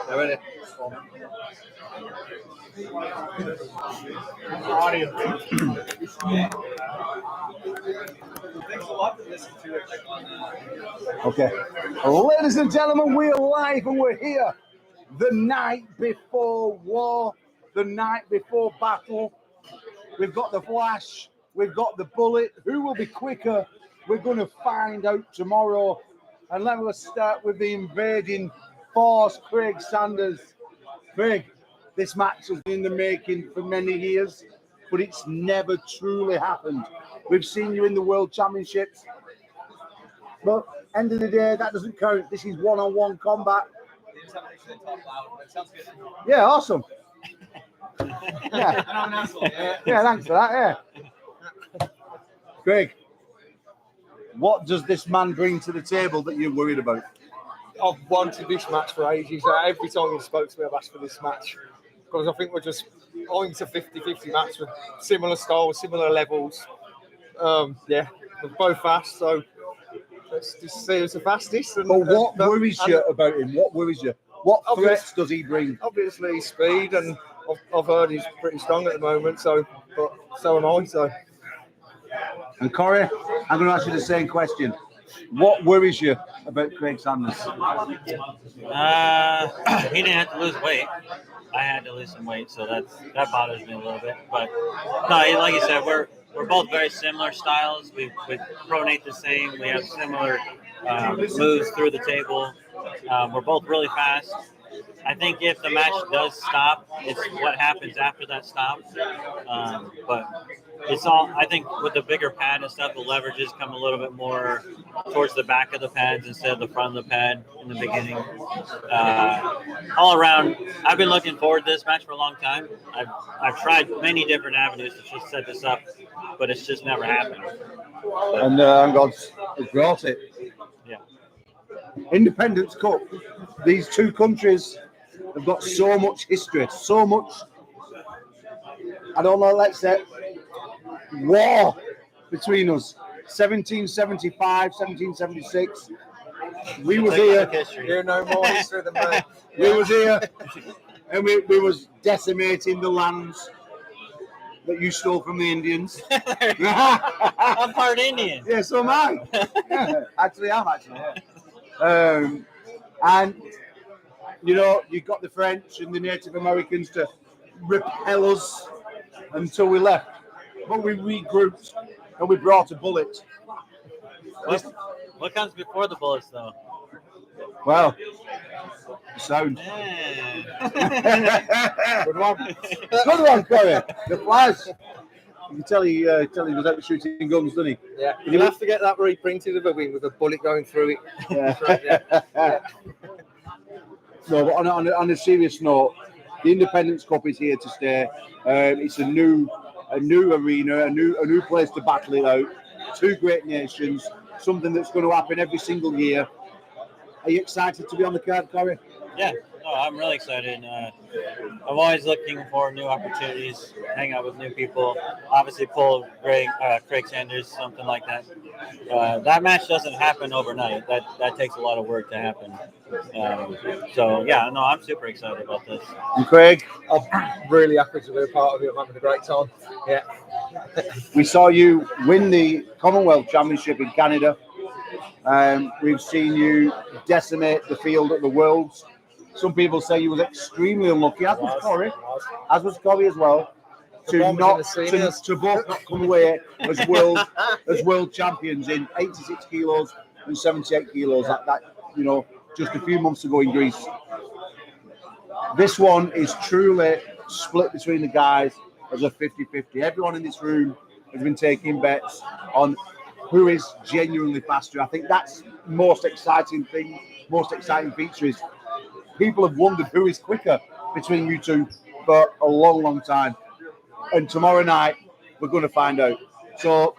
They're ready. Okay. Ladies and gentlemen, we're live and we're here the night before war, the night before battle. We've got the flash, we've got the bullet. Who will be quicker? We're going to find out tomorrow. And let us start with the invading force, Craig Sanders. Craig, this match has been in the making for many years, but it's never truly happened. We've seen you in the World Championships, but end of the day, that doesn't count. This is one-on-one combat. Yeah, awesome. Yeah, yeah, thanks for that. Yeah, Craig, what does this man bring to the table that you're worried about? I've wanted this match for ages. Every time you spoke to me, I've asked for this match because I think it's a 50-50 match with similar styles, similar levels. Yeah, we're both fast, so let's just see who's the fastest. And, but what worries you about him? What worries you? What threats does he bring? Obviously, speed, and I've heard he's pretty strong at the moment. So am I. So. And Cory, I'm going to ask you the same question. What worries you about Craig Sanders? He didn't have to lose weight. I had to lose some weight, so that bothers me a little bit. But no, like you said, we're both very similar styles. We pronate the same. We have similar moves through the table. We're both really fast. I think if the match does stop, it's what happens after that stop. But it's all, I think with the bigger pad and stuff, the leverages come a little bit more towards the back of the pads instead of the front of the pad in the beginning. All around, I've been looking forward to this match for a long time. I've tried many different avenues to just set this up, but it's just never happened. And ARMGODS has brought it. Yeah. Independence Cup. These two countries have got so much history, so much, I don't know, let's say, war between us. 1775, 1776. We was here. You know more history than me. We was here, and we was decimating the lands that you stole from the Indians. I'm part Indian. Yeah, so am I. Yeah, actually, I'm actually. Yeah. And you know, you got the French and the Native Americans to repel us until we left. But we regrouped and we brought a bullet. What comes before the bullets, though? Well, the sound. Good one. Good one, Cory. The flash. You can tell he was out shooting guns, doesn't he? Yeah. You'll have to get that reprinted of a wing with a bullet going through it. Yeah. No, but on a serious note, the Independence Cup is here to stay. It's a new arena, a new place to battle it out. Two great nations, something that's going to happen every single year. Are you excited to be on the card, Cory? Yeah, no, I'm really excited. I'm always looking for new opportunities, hang out with new people. Obviously, pull Craig Sanders, something like that. That match doesn't happen overnight. That takes a lot of work to happen. So yeah, no, I'm super excited about this. And Craig, I'm really happy to be a part of it. I'm having a great time. Yeah. We saw you win the Commonwealth Championship in Canada. We've seen you decimate the field at the Worlds. Some people say you was extremely unlucky, as was Cory, as well, to both not come away as world champions in 86 kilos and 78 kilos. That you know, just a few months ago in Greece. This one is truly split between the guys as a 50-50. Everyone in this room has been taking bets on who is genuinely faster. I think that's most exciting feature is people have wondered who is quicker between you two for a long, long time. And tomorrow night, we're going to find out. So,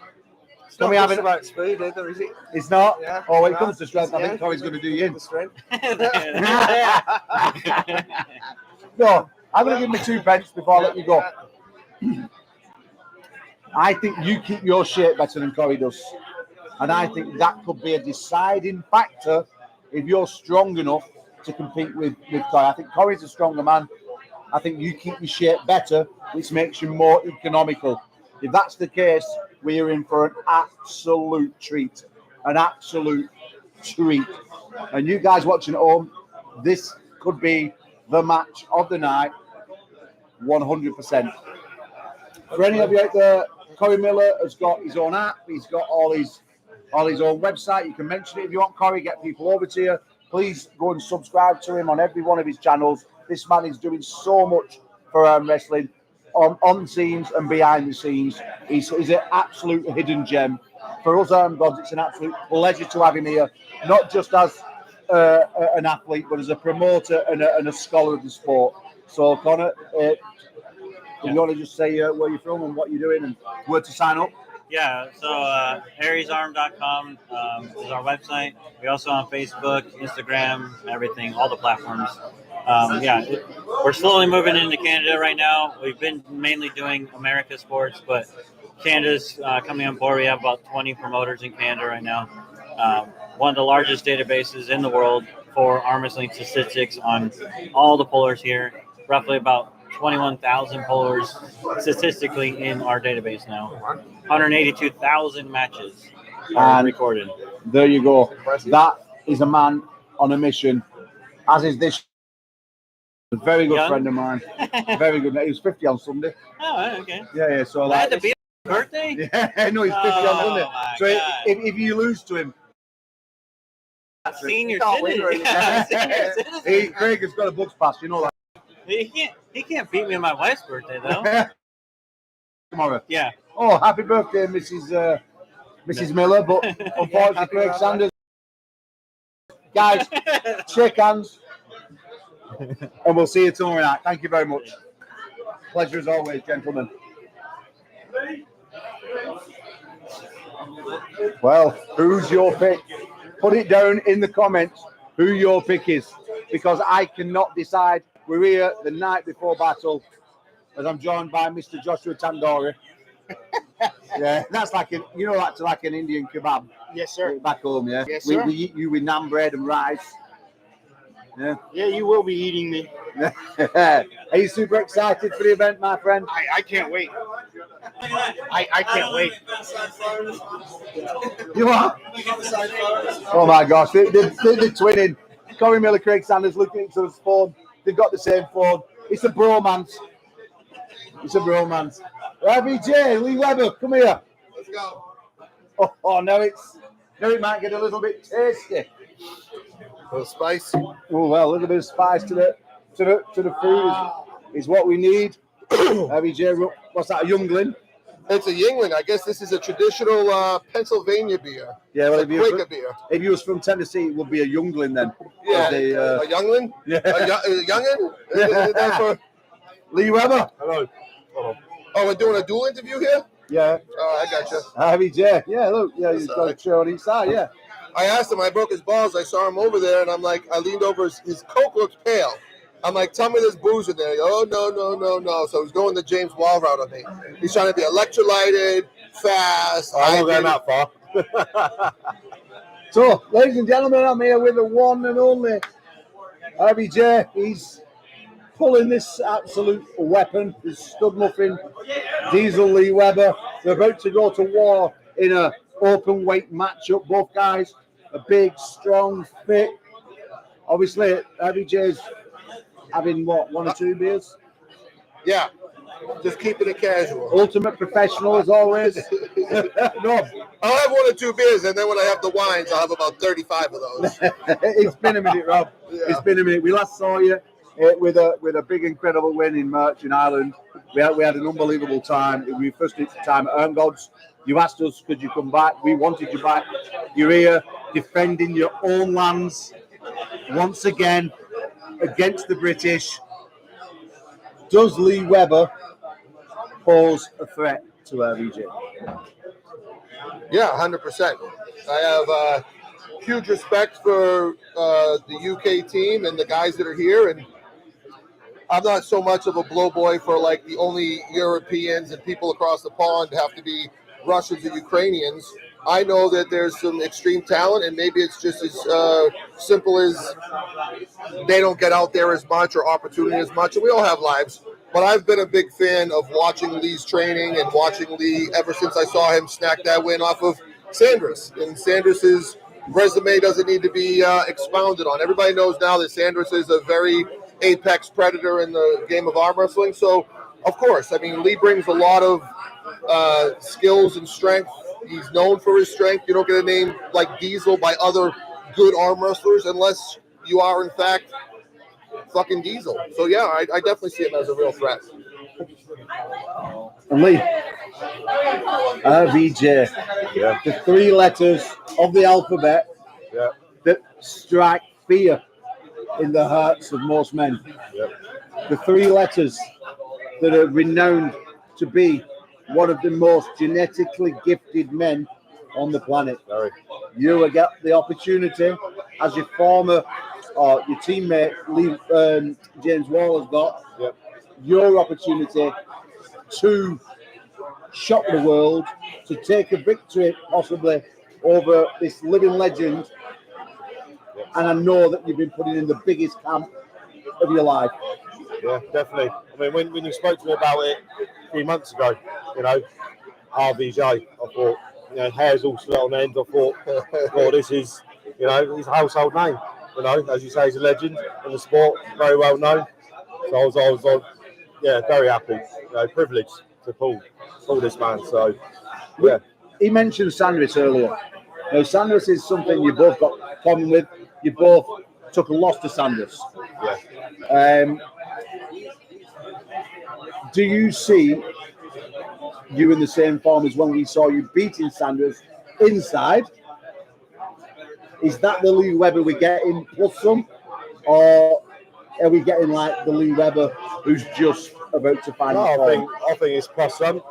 it's not just about speed either, is it? It's not? Yeah. Oh, when it comes to strength, I think Cory's going to do you in. No, I'm going to give me 2 pence before I let you go. I think you keep your shape better than Cory does. And I think that could be a deciding factor if you're strong enough to compete with Cory. I think Cory's a stronger man. I think you keep your shape better, which makes you more economical. If that's the case, we are in for an absolute treat. An absolute treat. And you guys watching at home, this could be the match of the night, 100%. For any of you out there, Cory Miller has got his own app. He's got all his own website. You can mention it if you want, Cory. Get people over to you. Please go and subscribe to him on every one of his channels. This man is doing so much for wrestling on scenes and behind the scenes. He's an absolute hidden gem. For us ARMGODS, it's an absolute pleasure to have him here, not just as an athlete, but as a promoter and a scholar of the sport. So, Connor, you want to just say where you're from and what you're doing and where to sign up? Yeah, so ariesarm.com is our website. We're also on Facebook, Instagram, everything, all the platforms. We're slowly moving into Canada right now. We've been mainly doing America sports, but Canada's coming on board. We have about 20 promoters in Canada right now. One of the largest databases in the world for arm wrestling statistics on all the pullers here. Roughly about 21,000 pullers statistically in our database now. 182,000 matches are recorded. There you go. That is a man on a mission, as is this. A very good friend of mine. Very good. He was 50 on Sunday. Oh, okay. Yeah. So I had to be on his birthday? Yeah, no, he's 50 on Sunday. So if you lose to him, senior citizen. Craig has got a Bucks pass, you know that. He can't beat me on my wife's birthday though. Tomorrow. Yeah. Oh, happy birthday, Mrs. Miller. But unfortunately, Craig Sanders. Guys, shake hands. And we'll see you tomorrow night. Thank you very much. Pleasure as always, gentlemen. Well, who's your pick? Put it down in the comments who your pick is, because I cannot decide. We're here the night before battle, as I'm joined by Mr. Joshua Tandoori. Yeah, that's like that's like an Indian kebab. Yes, sir. Back home, yeah. Yes, sir. We eat you with naan bread and rice. Yeah. Yeah, you will be eating me. Are you super excited for the event, my friend? I can't wait. I can't wait. You are? Oh my gosh, they're twinning. Cory Miller, Craig Sanders looking at each other's phone. They've got the same phone. It's a bromance. RBJ, Lee Webber, come here. Let's go. Oh, now it might get a little bit tasty. A little spice. Oh well, a little bit of spice to the food is what we need. RBJ, what's that? A Youngling? It's a Yingling. I guess this is a traditional Pennsylvania beer. Yeah, well, if you was from Tennessee, it would be a Youngling then. Yeah, a Youngling? Yeah. A Youngin? Yeah. Lee Webber. Hello. Oh, we're doing a dual interview here? Yeah. Oh, I gotcha. RBJ. Yeah, look. Yeah, he's got a show on each side, yeah. I asked him, I broke his balls. I saw him over there, and I'm like, I leaned over. His Coke looks pale. I'm like, tell me there's booze in there. Oh, no. So he's going the James Wall route on me. He's trying to be electrolyted, fast. I'm not far. So, ladies and gentlemen, I'm here with the one and only RBJ. He's pulling this absolute weapon, this stud muffin, Diesel Lee Webber. They're about to go to war in a open weight matchup. Both guys are big, strong, fit. Obviously, RBJ's having what, 1 or 2 beers? Yeah, just keeping it casual. Ultimate professional as always. No, I'll have 1 or 2 beers, and then when I have the wines, I'll have about 35 of those. It's been a minute, Rob. Yeah. It's been a minute. We last saw you with a big, incredible win in March in Ireland. We had an unbelievable time. We first time at ARMGODS. You asked us, could you come back? We wanted you back. You're here defending your own lands once again against the British. Does Lee Webber pose a threat to RBJ? Yeah, 100%. I have huge respect for the UK team and the guys that are here, and I'm not so much of a blow boy for like the only Europeans and people across the pond have to be Russians and Ukrainians. I know that there's some extreme talent, and maybe it's just as simple as they don't get out there as much or opportunity as much, and we all have lives. But I've been a big fan of watching Lee's training and watching Lee ever since I saw him snack that win off of Sanders. And Sanders's resume doesn't need to be expounded on. Everybody knows now that Sanders is a very apex predator in the game of arm wrestling. So, of course, I mean, Lee brings a lot of skills and strength. He's known for his strength. You don't get a name like Diesel by other good arm wrestlers unless you are, in fact, fucking Diesel. So, yeah, I definitely see him as a real threat. And Lee, VJ, the 3 letters of the alphabet that strike fear in the hearts of most men. The 3 letters that are renowned to be one of the most genetically gifted men on the planet. You will get the opportunity, as your former or your teammate James Wall has got, your opportunity to shock the world, to take a victory possibly over this living legend. And I know that you've been putting in the biggest camp of your life. Yeah, definitely. I mean, when you spoke to me about it a few months ago, you know, RVJ, I thought, you know, hair's all split on end. I thought, well, this is, you know, he's a household name. You know, as you say, he's a legend in the sport, very well known. So I was yeah, very happy, you know, privileged to pull this man. So, yeah. He mentioned Sanders earlier. Now, Sanders is something you both got common with. You both took a loss to Sanders. Yeah. Do you see you in the same form as when we saw you beating Sanders inside? Is that the Lee Webber we're getting plus some? Or are we getting like the Lee Webber who's just about to find his form? I think it's plus some.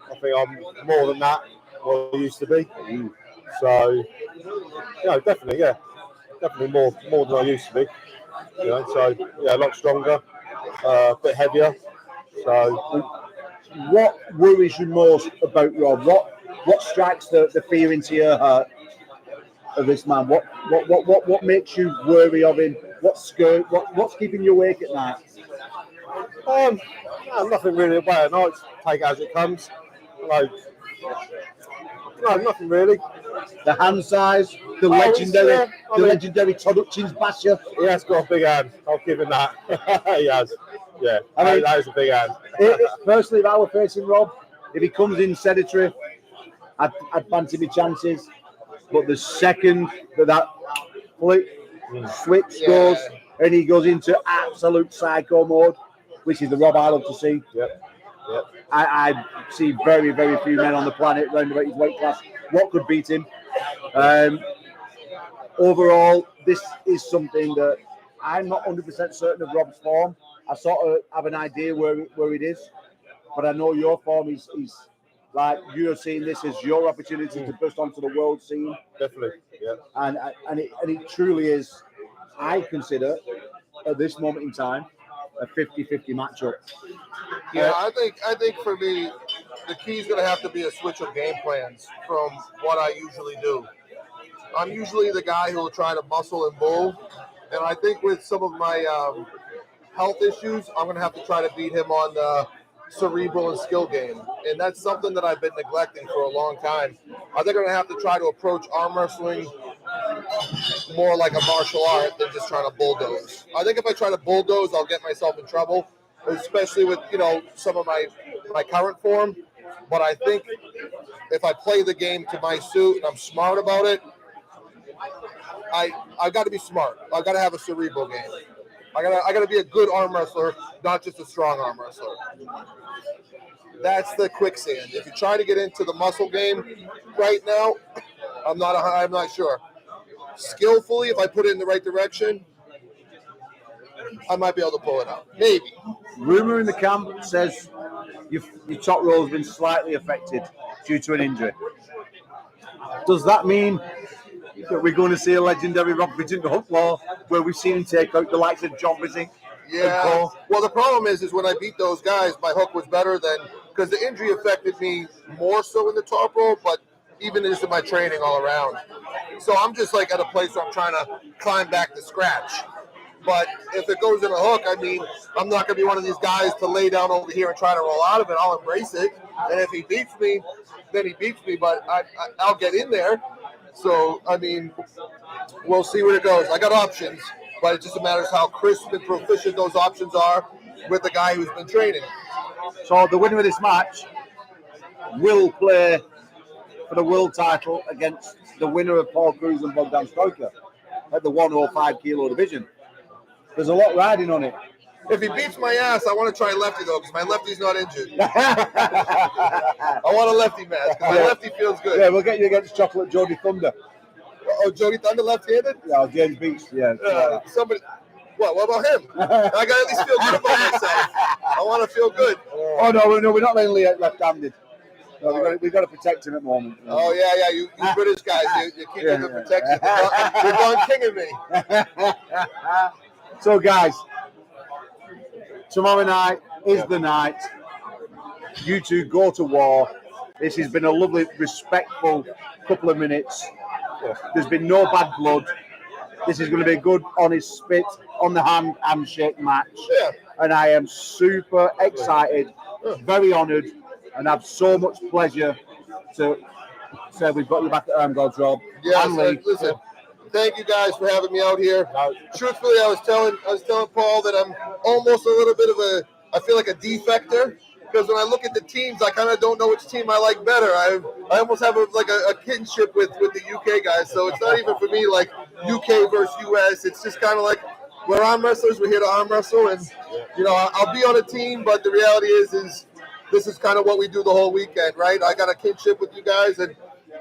I think I'm more than that, what I used to be. So, you know, definitely, yeah. Definitely more than I used to be. You know, so, yeah, a lot stronger, a bit heavier. So, what worries you most about Rob? What strikes the fear into your heart of this man? What makes you worry of him? What's keeping you awake at night? No, nothing really about it. No, take it as it comes. No, nothing really. The hand size, the legendary Todd Hutchins basher. He has got a big hand. I'll give him that. He has. Yeah, I mean, that is a big hand. Personally, if I were facing Rob, if he comes in sedentary, I'd fancy my chances. But the second that switch goes and he goes into absolute psycho mode, which is the Rob I love to see. Yep. I see very, very few men on the planet round about his weight class. What could beat him? Overall, this is something that I'm not 100% certain of Rob's form. I sort of have an idea where it is, but I know your form is like you're seeing this as your opportunity to burst onto the world scene. Definitely, yeah. And it truly is. I consider at this moment in time a 50-50 matchup. Yeah, I think for me, the key is going to have to be a switch of game plans from what I usually do. I'm usually the guy who will try to muscle and bull, and I think with some of my health issues, I'm going to have to try to beat him on the cerebral and skill game, and that's something that I've been neglecting for a long time. I think I'm going to have to try to approach arm wrestling more like a martial art than just trying to bulldoze. I think if I try to bulldoze, I'll get myself in trouble, especially with, you know, some of my current form. But I think if I play the game to my suit and I'm smart about it, I've got to be smart. I've got to have a cerebral game. I got to be a good arm wrestler, not just a strong arm wrestler. That's the quicksand. If you try to get into the muscle game right now, I'm not sure. Skillfully, if I put it in the right direction, I might be able to pull it out. Maybe. Rumor in the camp says your top roll has been slightly affected due to an injury. Does that mean that we're going to see a legendary Rob Vigent Hook Law where we've seen him take out the likes of John Bizing? Yeah. Well, the problem is when I beat those guys, my hook was better than, because the injury affected me more so in the top roll, but even just in my training all around. So I'm just like at a place where I'm trying to climb back to scratch. But if it goes in a hook, I mean, I'm not going to be one of these guys to lay down over here and try to roll out of it. I'll embrace it. And if he beats me, then he beats me. But I'll get in there. So, I mean, we'll see where it goes. I got options, but it just matters how crisp and proficient those options are with the guy who's been training. So the winner of this match will play for the world title against the winner of Paul Cruz and Bogdan Stoker at the 105 kilo division. There's a lot riding on it. If he beats my ass, I want to try lefty, though, because my lefty's not injured. I want a lefty match, because my lefty feels good. Yeah, we'll get you against Chocolate Jordy Thunder. Oh, Jordy Thunder left-handed? Yeah, James Beach. Yeah. Somebody. What about him? I got to at least feel good about myself. I want to feel good. Oh, no, we're not letting left-handed. No, we've got to protect him at the moment. Oh, yeah, you British guys, you keep him to protection. You're going kinging me. So, guys, tomorrow night is the night. You two go to war. This has been a lovely, respectful couple of minutes. There's been no bad blood. This is going to be a good, honest spit on the handshake match. Yeah. And I am super excited, very honoured, and have so much pleasure to say we've got you back at ARMGODS, Rob. Yeah, listen. Thank you guys for having me out here. Truthfully, I was telling Paul that I'm almost a little bit of I feel like a defector, because when I look at the teams, I kind of don't know which team I like better. I almost have a kinship with the UK guys, so it's not even for me like UK versus US. It's just kind of like we're arm wrestlers. We're here to arm wrestle, and I'll be on a team, but the reality is this is kind of what we do the whole weekend, right? I got a kinship with you guys, and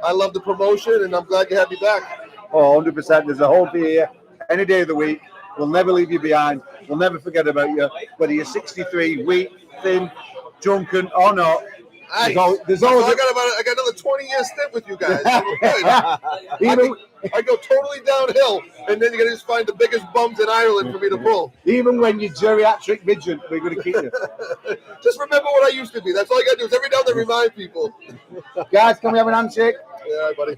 I love the promotion, and I'm glad you had me back. Oh, 100%. There's a home for you any day of the week. We'll never leave you behind. We'll never forget about you. Whether you're 63, weak, thin, drunken, or not. Nice. There's always I got another 20-year stint with you guys. I go totally downhill, and then you're going to just find the biggest bums in Ireland for me to pull. Even when you're geriatric midget, we're going to keep you. Just remember what I used to be. That's all you got to do is every now and then remind people. Guys, can we have an handshake? Yeah, buddy.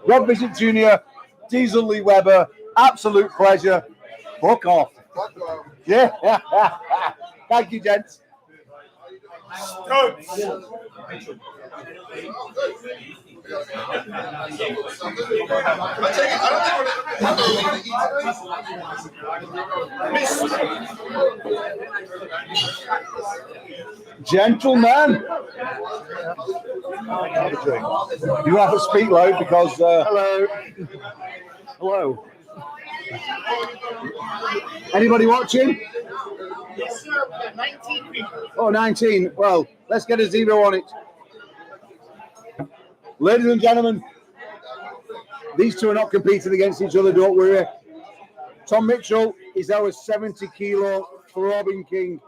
Rob Bishop Jr., Diesel Lee Weber, absolute pleasure. Fuck off. Yeah. Thank you, gents. Gentlemen, you have to speak loud because hello. Anybody watching? Yes, sir. 19 people. Oh, 19. Well, let's get a 0 on it. Ladies and gentlemen, these two are not competing against each other, don't worry. Tom Mitchell is our 70 kilo throbbing king.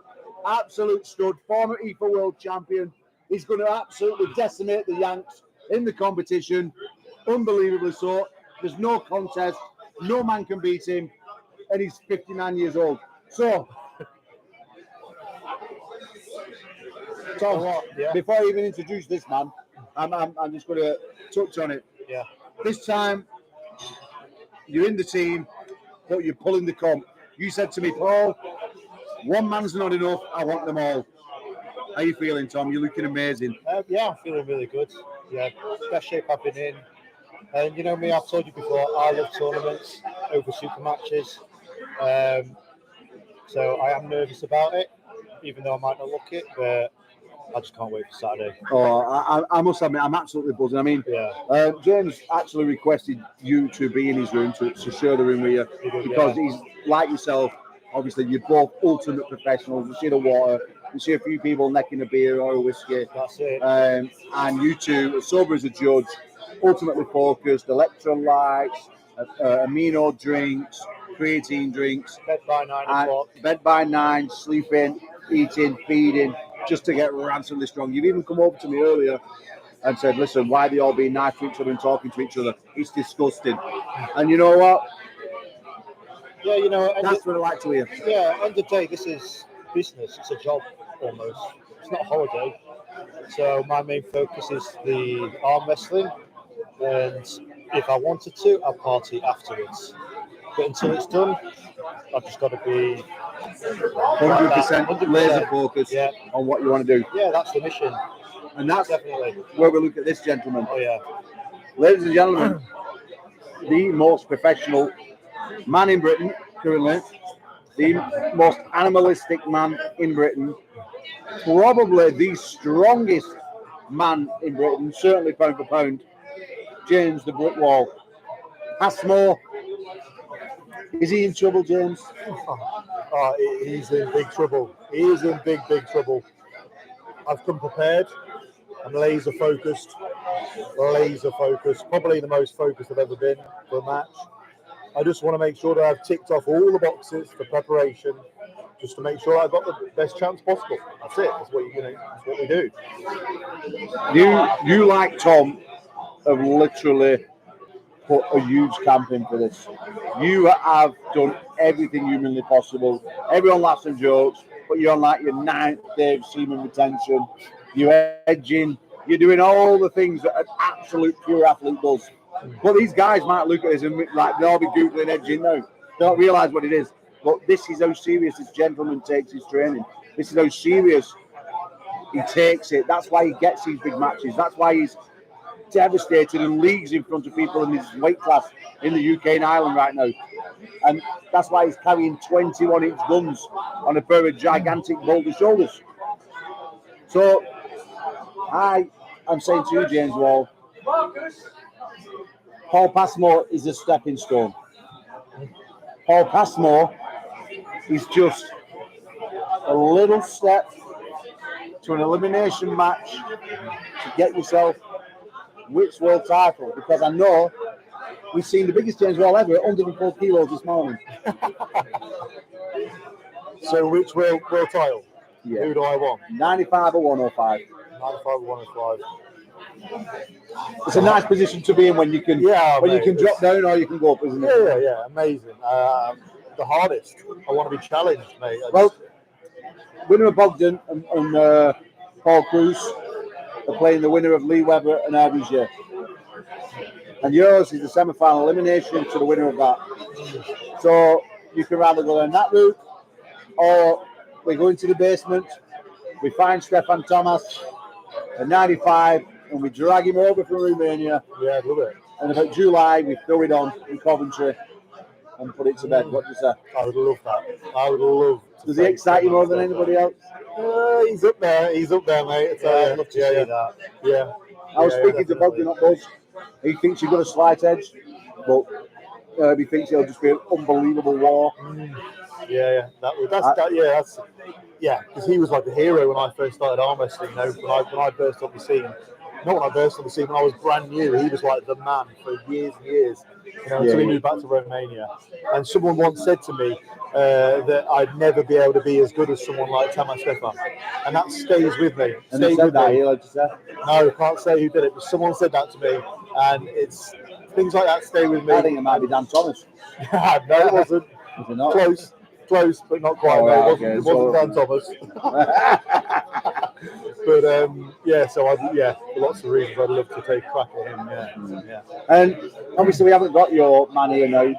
Absolute stud, former IFA world champion. He's going to absolutely decimate the Yanks in the competition. Unbelievably so. There's no contest. No man can beat him. And he's 59 years old. So, Tom, before I even introduce this man, I'm just going to touch on it. Yeah. This time, you're in the team, but you're pulling the comp. You said to me, Paul, one man's not enough. I want them all. How are you feeling, Tom? You're looking amazing. Yeah, I'm feeling really good. Yeah, best shape I've been in. And you know me, I've told you before, I love tournaments over super matches. So I am nervous about it, even though I might not look it, but I just can't wait for Saturday. Oh, I must admit, I'm absolutely buzzing. I mean, James actually requested you to be in his room to share the room with you because he's like yourself. Obviously, you're both ultimate professionals. You see the water, you see a few people necking a beer or a whiskey. That's it. And you two, sober as a judge, ultimately focused, electrolytes, amino drinks, creatine drinks. Bed by 9 o'clock. Bed by 9, sleeping, eating, feeding, just to get ransomly strong. You've even come over to me earlier and said, listen, why are they all being nice to each other and talking to each other? It's disgusting. And you know what? Yeah, you know, that's what I like to hear. Yeah, end of the day, this is business. It's a job almost. It's not a holiday. So my main focus is the arm wrestling, and if I wanted to, I'll party afterwards. But until it's done, I've just got to be 100% laser focused on what you want to do. Yeah, that's the mission. And that's Definitely where we look at this gentleman. Oh yeah. Ladies and gentlemen, the most professional man in Britain currently, the most animalistic man in Britain, probably the strongest man in Britain, certainly pound for pound, James the Brick Wall. Passmore, is he in trouble, James? Oh, he's in big trouble. He is in big trouble. I've come prepared. I'm laser focused. Probably the most focused I've ever been for a match. I just want to make sure that I've ticked off all the boxes for preparation, just to make sure I've got the best chance possible. That's it. That's what that's what we do. You like Tom, have literally put a huge camp in for this. You have done everything humanly possible. Everyone laughs and jokes, but you're on like your 9th day of semen retention. You're edging. You're doing all the things that an absolute pure athlete does. But these guys might look at this and like they'll be googling edging now. They don't realise what it is. But this is how serious this gentleman takes his training. This is how serious he takes it. That's why he gets these big matches. That's why he's devastated and leagues in front of people in his weight class in the UK and Ireland right now. And that's why he's carrying 21-inch guns on a pair of gigantic boulder shoulders. So I am saying to you, James Wall, Paul Passmore is a stepping stone. Paul Passmore is just a little step to an elimination match to get yourself which world title, because I know we've seen the biggest James Wall ever at 104 kilos this morning. So which world title? Yeah. Who do I want? 95 or 105. 95 or 105. It's a nice position to be in when you can drop down or you can go up, isn't it? Yeah, amazing. The hardest. I want to be challenged, mate. Well, winner of Bogdan and Paul Cruz are playing the winner of Lee Webber and RBJ. And yours is the semi-final elimination to the winner of that. So you can rather go down that route, or we go into the basement, we find Stefan Thomas at 95, and we drag him over from Romania. Yeah, I'd love it. And about July, we throw it on in Coventry and put it to bed. What do you say? I would love that. I would love to. Does he excite you more than anybody else? He's up there. He's up there, mate. I'd love to see that. Yeah. I was speaking to Bogdan at Buzz. He thinks you've got a slight edge, but he thinks it'll just be an unbelievable war. Yeah. Because he was like a hero when I first started arm wrestling. You know, when I burst on the scene. Not when I burst on the scene, when I was brand new. He was like the man for years and years. Until he moved back to Romania. And someone once said to me that I'd never be able to be as good as someone like Tamas Stefan. And that stays with me. And he said that, like you said? No, I can't say who did it, but someone said that to me. And it's things like that stay with me. I think it might be Dan Thomas. No, it wasn't. Was it not? Close, but not quite. Oh, no, okay. It wasn't Dan Thomas. But so lots of reasons I'd love to take a crack at him. Yeah. And obviously we haven't got your man here now,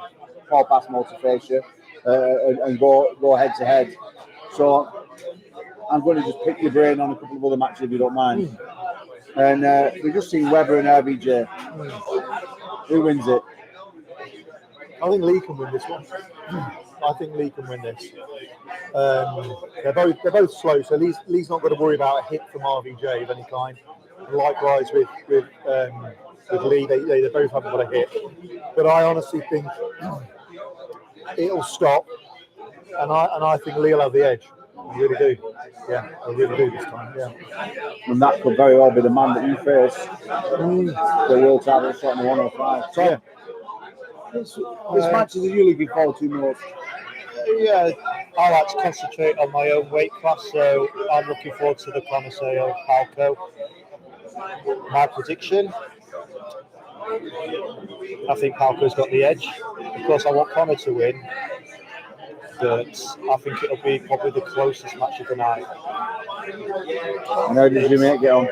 Paul Passmore, to face you and go head to head. So I'm going to just pick your brain on a couple of other matches if you don't mind. And we've just seen Webber and RBJ. Who wins it? I think Lee can win this one. They're both slow, so Lee's not going to worry about a hit from RVJ of any kind. And likewise with Lee, they both haven't got a hit. But I honestly think it'll stop, and I think Lee will have the edge. I really do. Yeah, I really do this time. Yeah. And that could very well be the man that you face. The world title shot in the 105. So, yeah. Which matches are you looking forward to most? Yeah, I like to concentrate on my own weight class, so I'm looking forward to the Coliseo Palco. My prediction, I think Palco's got the edge. Of course, I want Conor to win, that I think it'll be probably the closest match of the night. And how did you make it on?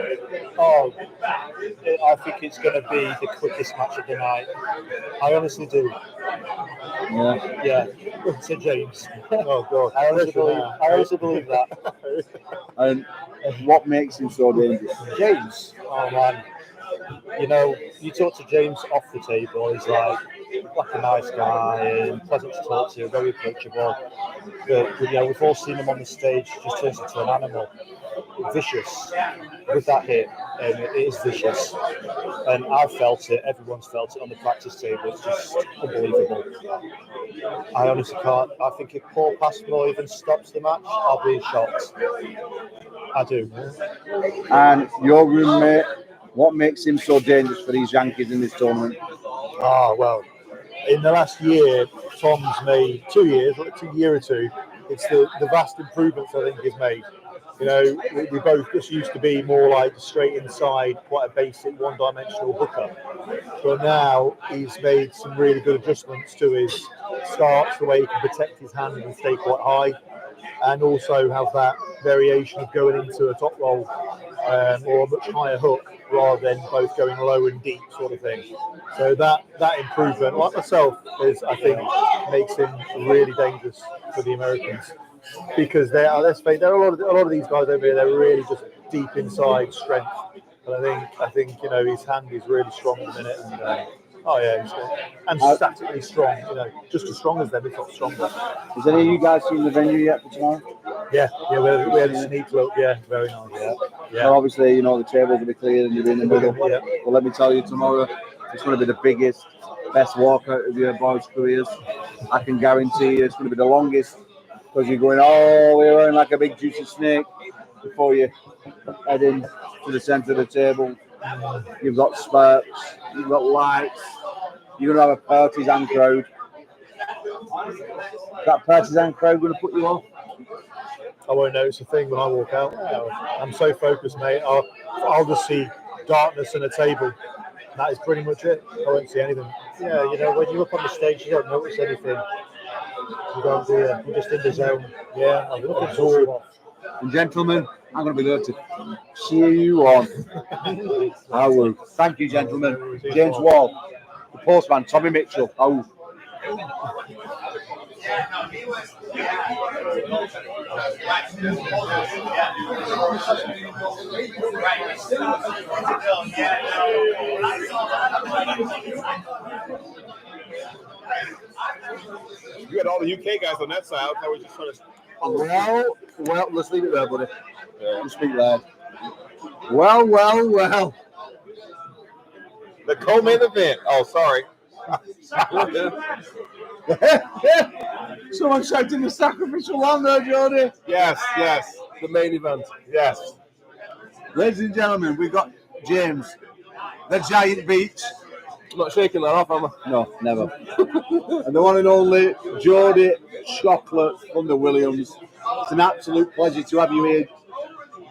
Oh, I think it's going to be the quickest match of the night. I honestly do. Yeah. Yeah, to James. Oh God! I honestly believe that. And what makes him so dangerous? James, oh man, you know, you talk to James off the table, he's like a nice guy and pleasant to talk to, very approachable. But you know, we've all seen him on the stage, he just turns into an animal. Vicious with that hit, and it is vicious. And I've felt it, everyone's felt it on the practice table, it's just unbelievable. I honestly can't. I think if Paul Passmore even stops the match, I'll be shocked. I do. And your roommate, what makes him so dangerous for these Yankees in this tournament? Ah, well, in the last year, Tom's made 2 years, a year or two. It's the vast improvements I think he's made. You know, we both just used to be more like straight inside, quite a basic one-dimensional hooker. But now he's made some really good adjustments to his starts, the way he can protect his hand and stay quite high, and also have that variation of going into a top roll or a much higher hook rather than both going low and deep sort of thing. So that improvement, like myself, is I think makes him really dangerous for the Americans. Because there are a lot of these guys over here. They're really just deep inside strength, and I think you know his hand is really strong at the minute. And and statically strong. You know, just as strong as them, if not stronger. Has any of you guys seen the venue yet for tomorrow? Yeah, we had a sneak look. Yeah, very nice. Yeah. Well, obviously, you know the tables will be cleared and you're in the middle. Yeah. But let me tell you, tomorrow it's going to be the biggest, best walkout of your boys' careers. I can guarantee you, it's going to be the longest. Because you're going all the way around like a big juicy snake before you head in to the centre of the table. You've got sparks, you've got lights, you're going to have a partisan crowd. That partisan crowd going to put you off? I won't notice a thing when I walk out. I'm so focused, mate. I'll just see darkness and a table. That is pretty much it. I won't see anything. Yeah, you know, when you're up on the stage, you don't notice anything. You don't do it. You're just in the zone. Yeah, I'm looking forward off. And gentlemen, I'm going to be there to cheer you on. I will. Thank you, gentlemen. James Wall, the postman, Tommy Mitchell. Oh. You had all the UK guys on that side. I was just trying to. Well, let's leave it there, buddy. Yeah. Just speak loud. Well. The co-main event. Oh, sorry. Someone shouting the sacrificial lamb there, Jordy. Yes. The main event. Yes. Ladies and gentlemen, we've got James, the Giant Beach. I'm not shaking that off, am I? No, never. And the one and only Jordy Chocolate Thunder Williams. It's an absolute pleasure to have you here.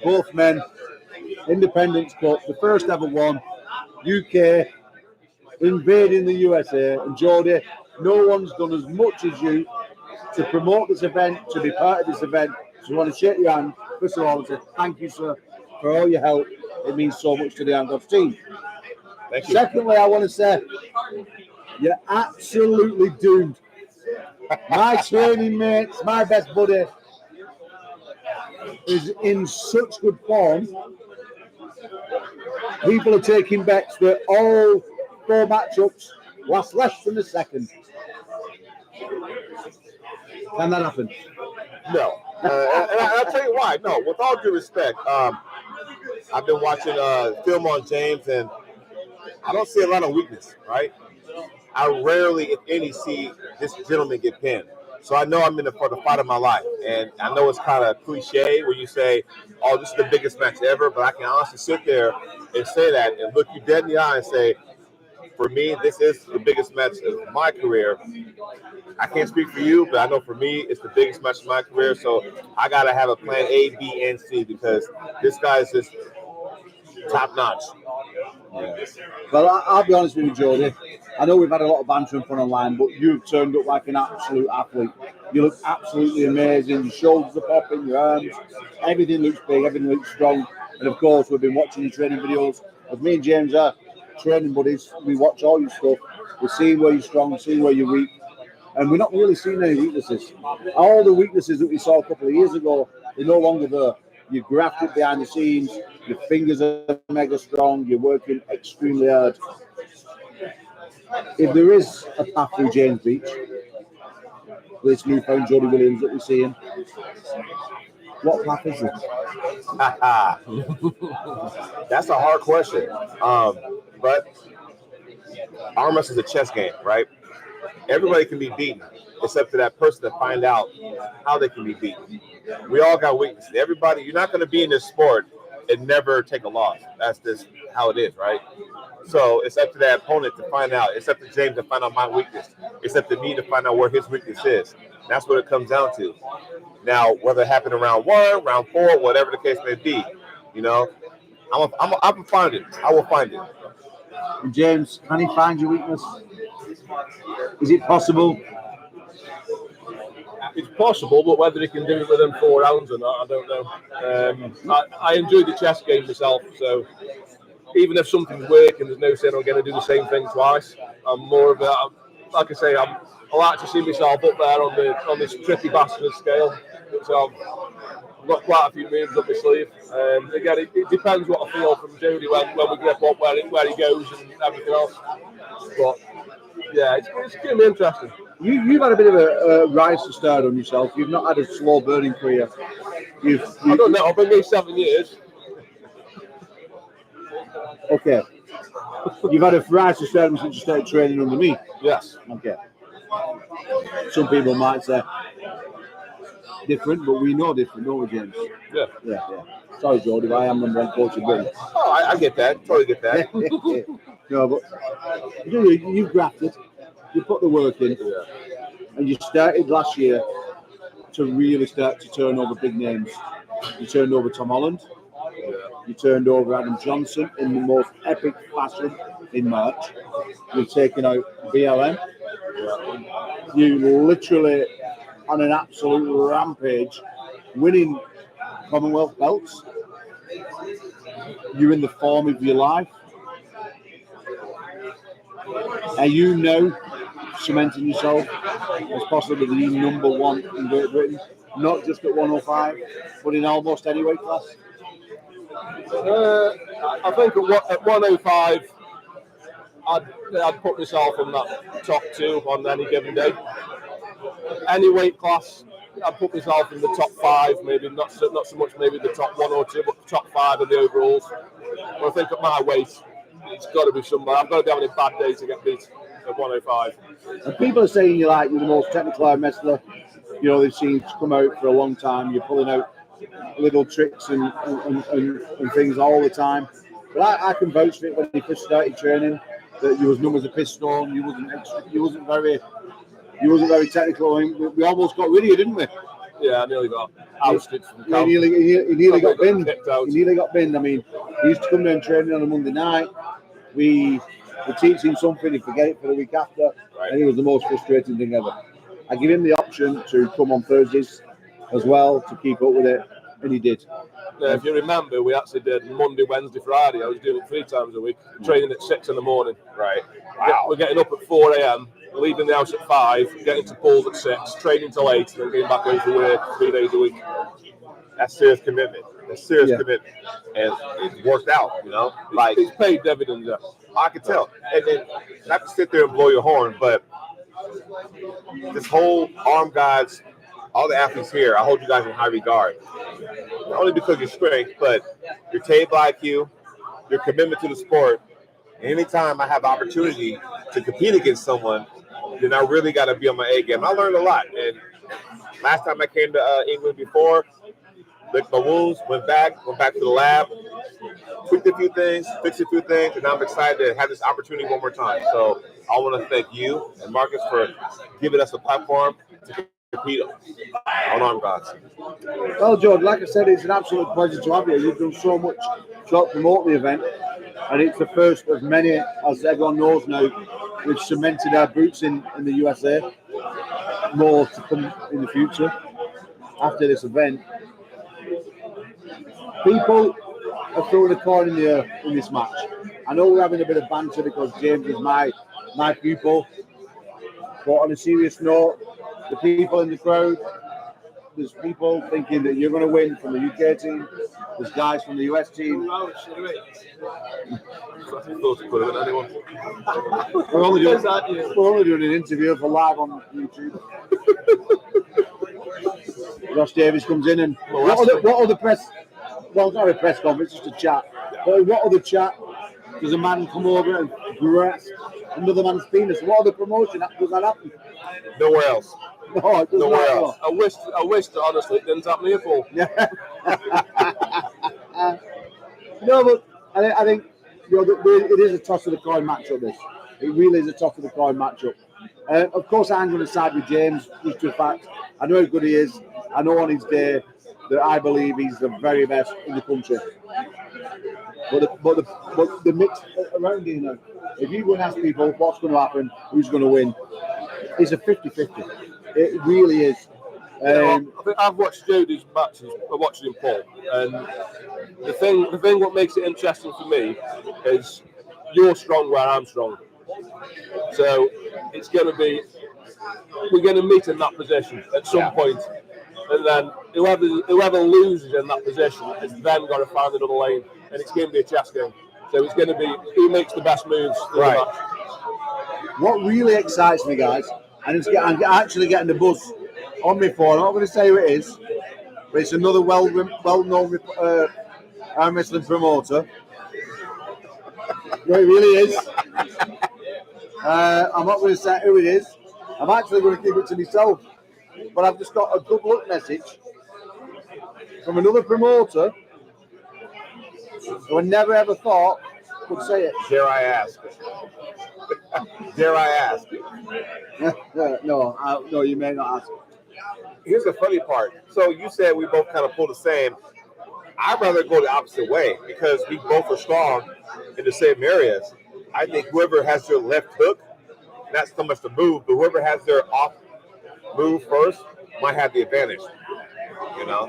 Both men, Independence Cup, the first ever one, UK, invading the USA. And Jordy, no one's done as much as you to promote this event, to be part of this event. So I want to shake your hand. First of all, and say thank you, sir, for all your help. It means so much to the ARMGODS team. Thank you. Secondly, I want to say you're absolutely doomed. My training mates, my best buddy, is in such good form. People are taking bets that all 4 matchups last less than a second. Can that happen? No. And I'll tell you why. No, with all due respect, I've been watching film on James, and I don't see a lot of weakness, right? I rarely, if any, see this gentleman get pinned. So I know I'm in for the fight of my life. And I know it's kind of cliche when you say, oh, this is the biggest match ever, but I can honestly sit there and say that and look you dead in the eye and say, for me, this is the biggest match of my career. I can't speak for you, but I know for me, it's the biggest match of my career. So I got to have a plan A, B, and C because this guy is just top notch. Yeah. Well, I'll be honest with you, Jordy. I know we've had a lot of banter and fun online, but you've turned up like an absolute athlete. You look absolutely amazing. Your shoulders are popping, your arms, everything looks big, everything looks strong. And of course, we've been watching your training videos. As me and James are training buddies, we watch all your stuff. We're seeing where you're strong, seeing where you're weak. And we're not really seeing any weaknesses. All the weaknesses that we saw a couple of years ago, they're no longer there. You're grafted behind the scenes, your fingers are mega strong, you're working extremely hard. If there is a path through James Beach, this newfound Jordy Williams that we're seeing, what path is it? That's a hard question. But arm wrestling is a chess game, right? Everybody can be beaten, except for that person to find out how they can be beaten. We all got weaknesses. Everybody, you're not going to be in this sport and never take a loss. That's just how it is, right? So it's up to that opponent to find out. It's up to James to find out my weakness. It's up to me to find out where his weakness is. That's what it comes down to. Now, whether it happened in round 1, round 4, whatever the case may be, you know, I will find it. I will find it. And James, can he find your weakness? Is it possible? It's possible, but whether he can do it within 4 rounds or not, I don't know. I enjoy the chess game myself, so even if something's working, there's no saying I'm going to do the same thing twice. I'm more of a, like I say, I like to see myself up there on this tricky bastard scale. So I've got quite a few moves up my sleeve. Again, it depends what I feel from Jordy when we grip up where he goes and everything else. But yeah, it's going to be interesting. You've had a bit of a rise to start on yourself. You've not had a slow burning career. I don't know. I've been here 7 years. Okay. You've had a rise to stardom since you started training under me. Yes. Okay. Some people might say different, but we know different, don't we, James? Yeah. Yeah. Sorry, Jordy, but I am number one coach in Britain. Oh, I get that. Totally get that. No, but you've grafted, you put the work in, and you started last year to really start to turn over big names. You turned over Tom Holland. You turned over Adam Johnson in the most epic fashion in March. You've taken out BLM. You literally, on an absolute rampage, winning Commonwealth belts. You're in the form of your life. Are you now cementing yourself as possibly the number one in Great Britain? Not just at 105, but in almost any weight class? I think at 105, I'd put myself in that top 2 on any given day. Any weight class, I'd put myself in the top 5, maybe not so much maybe the top 1 or 2, but the top 5 of the overalls. But I think at my weight, it's got to be somewhere. I've got to be having a bad day to get beat at 105. And people are saying you're the most technical arm wrestler. You know, they've seen you come out for a long time. You're pulling out little tricks and things all the time. But I can vouch for it when you first started training that you was known as a piston. You wasn't very technical. I mean, we almost got rid of you, didn't we? Yeah, I nearly got ousted from camp. He nearly got binned. He nearly got binned. I mean, he used to come down training on a Monday night. We teach him something, he'd forget it for the week after, and it was the most frustrating thing ever. I give him the option to come on Thursdays as well to keep up with it, and he did. Yeah, if you remember, we actually did Monday, Wednesday, Friday. I was doing it 3 times a week, training at 6 in the morning. Right. Wow. We're getting up at 4 a.m., leaving the house at 5, getting to pools at 6, training till 8, and then getting back home for work 3 days a week. That's serious commitment. That's serious commitment. And it worked out, you know? Like, it's paid dividends. Yeah. I can tell. And then, not to sit there and blow your horn, but this whole ARMGODS, all the athletes here, I hold you guys in high regard. Not only because of your strength, but your table IQ, your commitment to the sport. And anytime I have opportunity to compete against someone, then I really got to be on my A game. I learned a lot. And last time I came to England before, licked my wounds, went back to the lab, tweaked a few things, fixed a few things, and I'm excited to have this opportunity one more time. So I want to thank you and Marcus for giving us a platform to compete on ARMGODS. Well, Jordy, like I said, it's an absolute pleasure to have you. You've done so much to help promote the event, and it's the first of many, as everyone knows now. We've cemented our boots in the USA. more to come in the future after this event. People are throwing a coin in the air in this match. I know we're having a bit of banter because James is my pupil, but on a serious note, the people in the crowd, there's people thinking that you're going to win from the UK team. There's guys from the US team. We're only doing an interview for live on YouTube. Josh Davis comes in and what other press? Well, not a press conference, just a chat. But what other chat does a man come over and grasp another man's penis? What other promotion does that happen? Nowhere else. No, it does Nowhere not. else. I wish that honestly it didn't happen here, Paul. No, but I think it is a toss of the coin matchup. This it really is a toss of the coin matchup. Of course, I'm going to side with James. Just to fact, I know how good he is. I know on his day that I believe he's the very best in the country. But the mix around here, if you go and ask people what's going to happen, who's going to win, it's a 50-50. It really is. I think I've watched Jody's matches. I watched him Paul, and the thing what makes it interesting for me is you're strong where I'm strong. So it's going to be we're going to meet in that position at some point, and then whoever loses in that position has then got to find another lane, and it's going to be a chess game. So it's going to be who makes the best moves in the match. What really excites me, guys, and I'm actually getting the buzz on my phone. I'm not going to say who it is, but it's another well-known arm wrestling promoter. No, it really is. I'm not going to say who it is. I'm actually going to keep it to myself. But I've just got a good luck message from another promoter who I never ever thought would say it. Dare I ask? Dare I ask? No, you may not ask. Here's the funny part. So you said we both kind of pull the same. I'd rather go the opposite way because we both are strong in the same areas. I think whoever has their left hook, not so much the move, but whoever has their off move first might have the advantage. You know?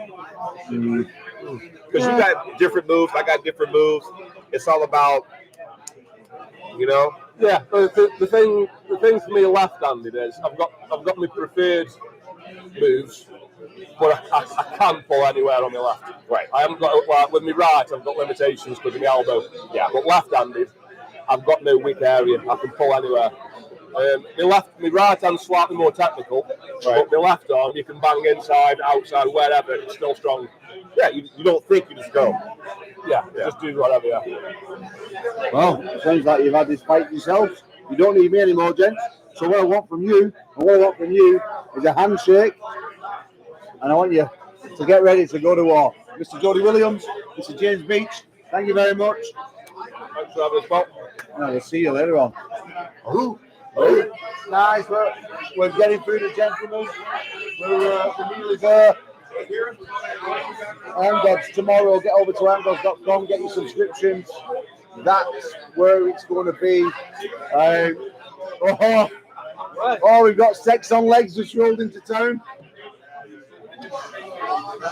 Because you got different moves, I got different moves. It's all about, you know? Yeah, the thing for me left-handed is I've got my preferred moves, but I can pull anywhere on my left. Right. I haven't got with my right. I've got limitations because of my elbow. Yeah. But left-handed, I've got no weak area. I can pull anywhere. My right hand's slightly more technical, but my left arm you can bang inside, outside, wherever. It's still strong. Yeah, you don't think, you just go. Yeah, just do whatever. Yeah. Well, sounds like you've had this fight yourselves. You don't need me anymore, gents. So what I want from you, is a handshake, and I want you to get ready to go to war. Mr. Jordy Williams, Mr. James Beach, thank you very much. Thanks for having us, Bob. We'll see you later on. Nice, we're getting through the gentlemen. We're nearly there. ARMGODS tomorrow. Get over to ARMGODS.com, get your subscriptions. That's where it's going to be. We've got Sex on Legs just rolled into town.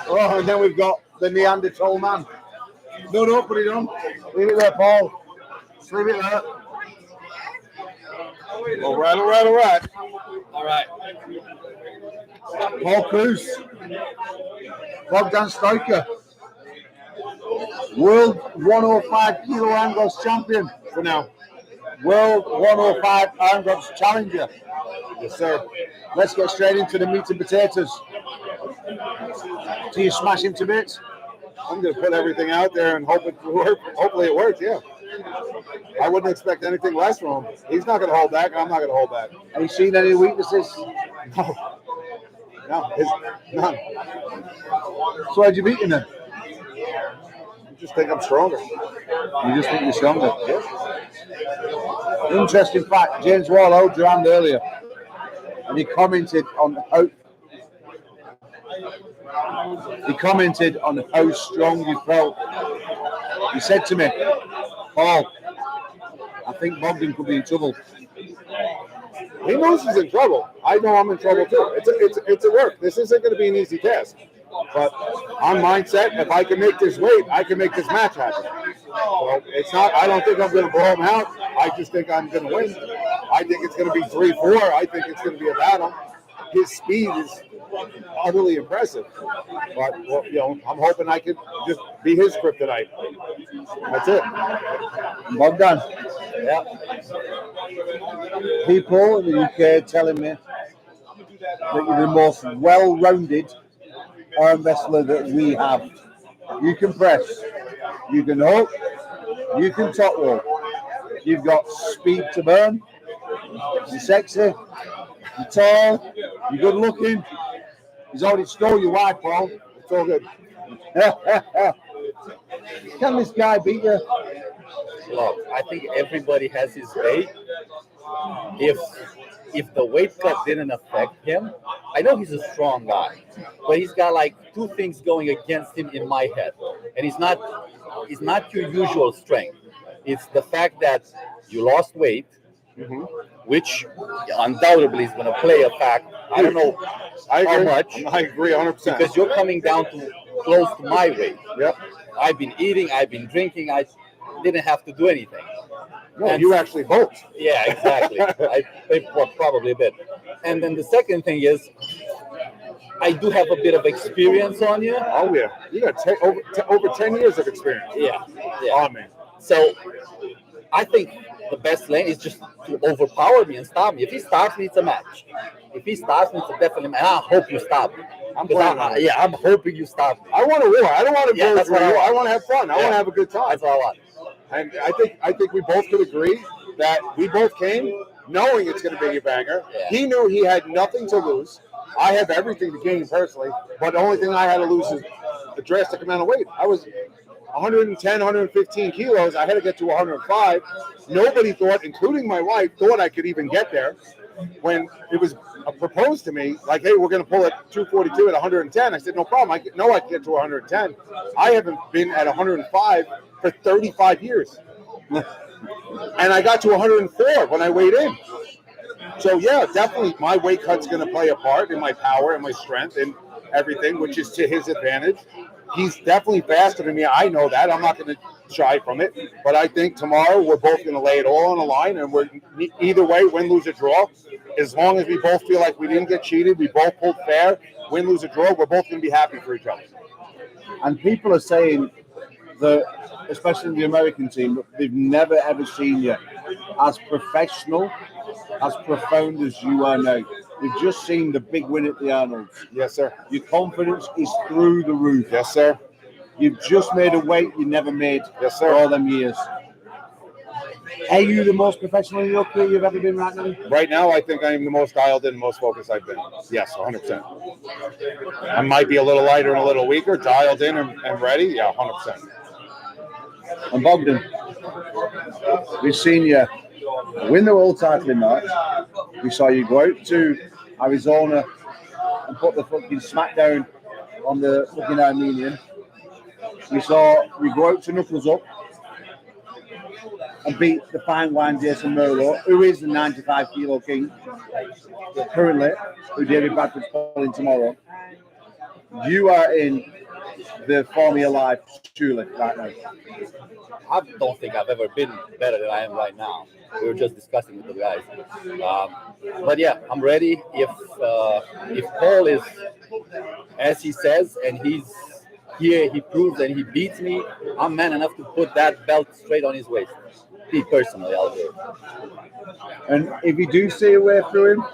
And then we've got the Neanderthal Man. No, put it on. Leave it there, Paul. Just leave it there. All right. Paul Cruz, Bogdan Stoker, World 105 Kilo ARMGODS champion for now. World 105 ARMGODS challenger. Yes, sir. Let's get straight into the meat and potatoes. Do you smash him to bits? I'm going to put everything out there and hope it works. Hopefully it works, yeah. I wouldn't expect anything less from him. He's not going to hold back. I'm not going to hold back. Have you seen any weaknesses? No, none. So how'd you beat him then? I just think I'm stronger. You just think you're stronger? Yes. Interesting fact, James Wall held your hand earlier and he commented on how strong you felt. He said to me, Paul, I think Bogdan could be in trouble. He knows he's in trouble. I I know I'm in trouble too. It's a work. This isn't going to be an easy task. But on mindset, if I can make this weight, I can make this match happen. So it's not. I don't think I'm going to blow him out. I just think I'm going to win. I think it's going to be 3-4. I think it's going to be a battle. His speed is utterly impressive. But well, you know, I'm hoping I can just be his kryptonite. That's it. Bogdan. Yeah. People in the UK telling me that you're the most well-rounded arm wrestler that we have. You can press, you can hook, you can top rope. You've got speed to burn. You're sexy. You're tall. You're good looking. He's already stole your wife, Paul. It's all good. Can this guy beat you? Look, I think everybody has his weight. If the weight cut didn't affect him, I know he's a strong guy, but he's got like two things going against him in my head, and he's not your usual strength. It's the fact that you lost weight, which undoubtedly is going to play a fact. I don't know how much. I agree 100%. Because you're coming down to close to my weight. Yep. I've been eating, I've been drinking, I didn't have to do anything. No, and you actually hoped. Yeah, exactly. I probably a bit. And then the second thing is, I do have a bit of experience on you. Oh yeah, you got over 10 years of experience. Yeah. On me. So I think the best lane is just to overpower me and stop me. If he stops me, it's a match. If he stops me, it's a definitely match. I hope you stop me. I'm hoping you stop me. I want to war. I don't want to go through you. I want to have fun. I want to have a good time. That's all I want. And I think we both could agree that we both came knowing it's going to be a banger. Yeah. He knew he had nothing to lose. I have everything to gain personally, but the only thing I had to lose is a drastic amount of weight. I was 110, 115 kilos. I had to get to 105. Nobody thought, including my wife, thought I could even get there. When it was proposed to me, like, hey, we're going to pull at 242 at 110. I said, no problem. I can get to 110. I haven't been at 105 for 35 years. And I got to 104 when I weighed in. So, yeah, definitely my weight cut's going to play a part in my power and my strength and everything, which is to his advantage. He's definitely faster than me. I know that. I'm not going to shy from it. But I think tomorrow we're both going to lay it all on the line, and we're either way, win, lose, or draw. As long as we both feel like we didn't get cheated, we both pulled fair, win, lose, or draw, we're both going to be happy for each other. And people are saying that, especially the American team, that they've never ever seen you as professional, as profound as you are now. We've just seen the big win at the Arnolds. Yes, sir. Your confidence is through the roof. Yes, sir. You've just made a weight you never made. Yes, sir. For all them years. Are you the most professional in your career you've ever been right now? Right now, I think I am the most dialed in, most focused I've been. Yes, 100%. I might be a little lighter and a little weaker, dialed in and ready. Yeah, 100%. And Bogdan, we've seen you win the world title in March. We saw you go out to Arizona and put the fucking smackdown on the fucking Armenian. We saw you go out to Knuckles Up and beat the fine wine Jason Merlo, who is the 95 kilo king currently, who David Bradford's pulling tomorrow. You are in the form of your life, surely, right now. I don't think I've ever been better than I am right now. We were just discussing with the guys. But yeah, I'm ready. If Paul is, as he says, and he's here, he proves and he beats me, I'm man enough to put that belt straight on his waist. Me personally, I'll do it. And if you do see a way through him,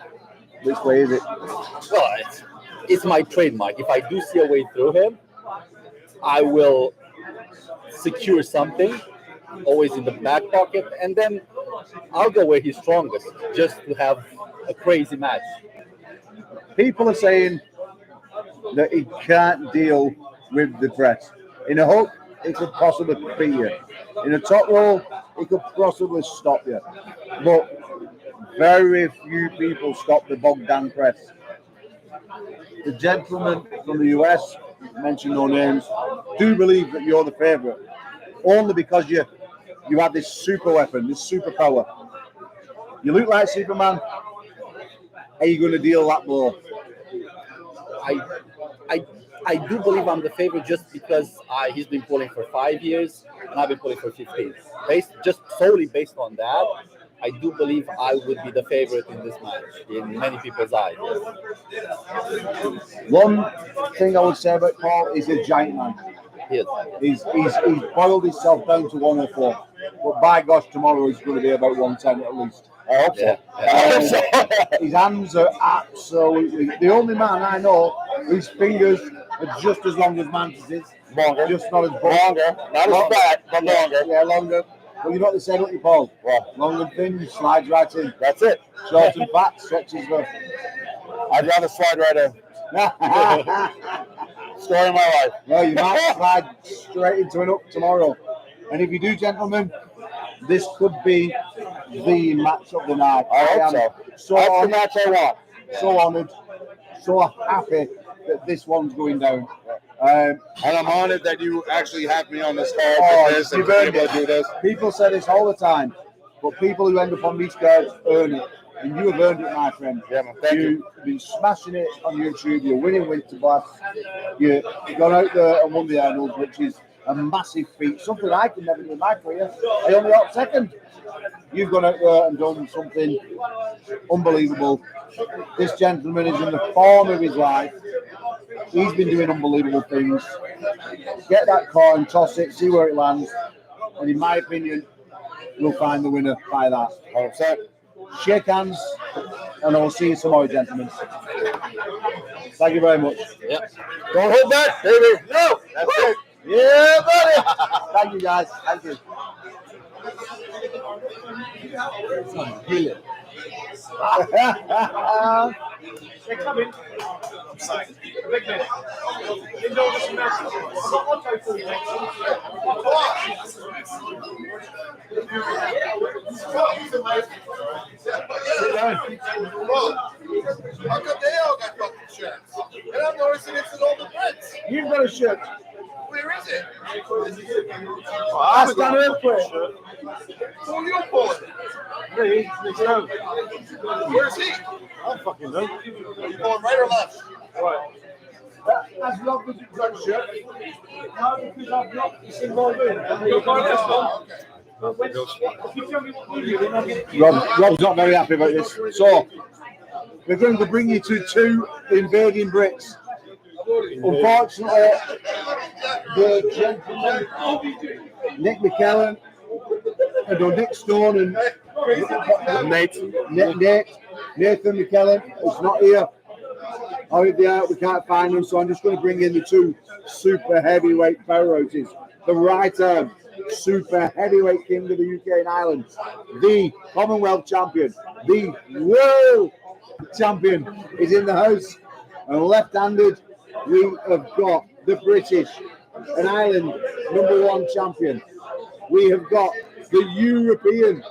which way is it? Well, it's my trademark. If I do see a way through him, I will secure something, always in the back pocket, and then I'll go where he's strongest, just to have a crazy match. People are saying that he can't deal with the press. In a hook, he could possibly beat you. In a top roll, he could possibly stop you. But very few people stop the Bogdan press. The gentlemen from the US, mention no names, do believe that you're the favourite. Only because you have this super weapon, this superpower. You look like Superman. are you going to deal that blow? I do believe I'm the favorite just because he's been pulling for 5 years and I've been pulling for 15. Just solely based on that, I do believe I would be the favorite in this match in many people's eyes. One thing I would say about Paul is a giant man. Yes. He's boiled himself down to 104. But by gosh, tomorrow he's going to be about 110 at least. I hope so. His hands are absolutely... The only man I know whose fingers are just as long as Mantis's. Longer. Just not as longer. Not as fat, but longer. Yeah, longer. Well, you know what they said, don't you, Paul? Well, long and thin, slides right in. That's it. Short and fat, stretches the... I'd rather slide right in. Story of my life. No, you might slide straight into an up tomorrow. And if you do, gentlemen, this could be the match of the night. I hope so. That's the match I want. So honoured, so happy that this one's going down. And I'm honoured that you actually have me on this call with this and be able to do this. People say this all the time, but people who end up on these cards earn it. And you have earned it, my friend. Yeah, man. Thank you. You've been smashing it on YouTube. You're winning Winter Blast. You've gone out there and won the Arnold, which is a massive feat. Something I could never do in my career. I only got second. You've gone out there and done something unbelievable. This gentleman is in the form of his life. He's been doing unbelievable things. Get that coin, toss it, see where it lands. And in my opinion, we'll find the winner by that. 100%. Shake hands, and I will see you tomorrow, gentlemen. Thank you very much. Yep. Don't hold back, baby. No, that's it. Yeah, buddy. Thank you, guys. Thank you. They're coming. Big minute. Indoor this match. I'll go for you next. How come they all got fucking shirts? And I'm noticing it's in all the prints. You've got a shirt. Where is it? I stand up for it. Who are you pulling? Me, Where's he? I don't fucking know. Are you going right or left? Right. As long as you've got a shirt. No, because I've not seen my room. You're going this one. Rob's not very happy about this. So, we're going to bring you to two invading Brits. Unfortunately, the gentleman, Nick McKellen, and Nick Stone and Nathan McKellen is not here. Or if they are, we can't find them. So I'm just going to bring in the two super heavyweight powerhouses. The right arm, super heavyweight king of the UK and Ireland, the Commonwealth champion, the world champion is in the house. And left-handed, we have got the British and Ireland #1 champion. We have got the European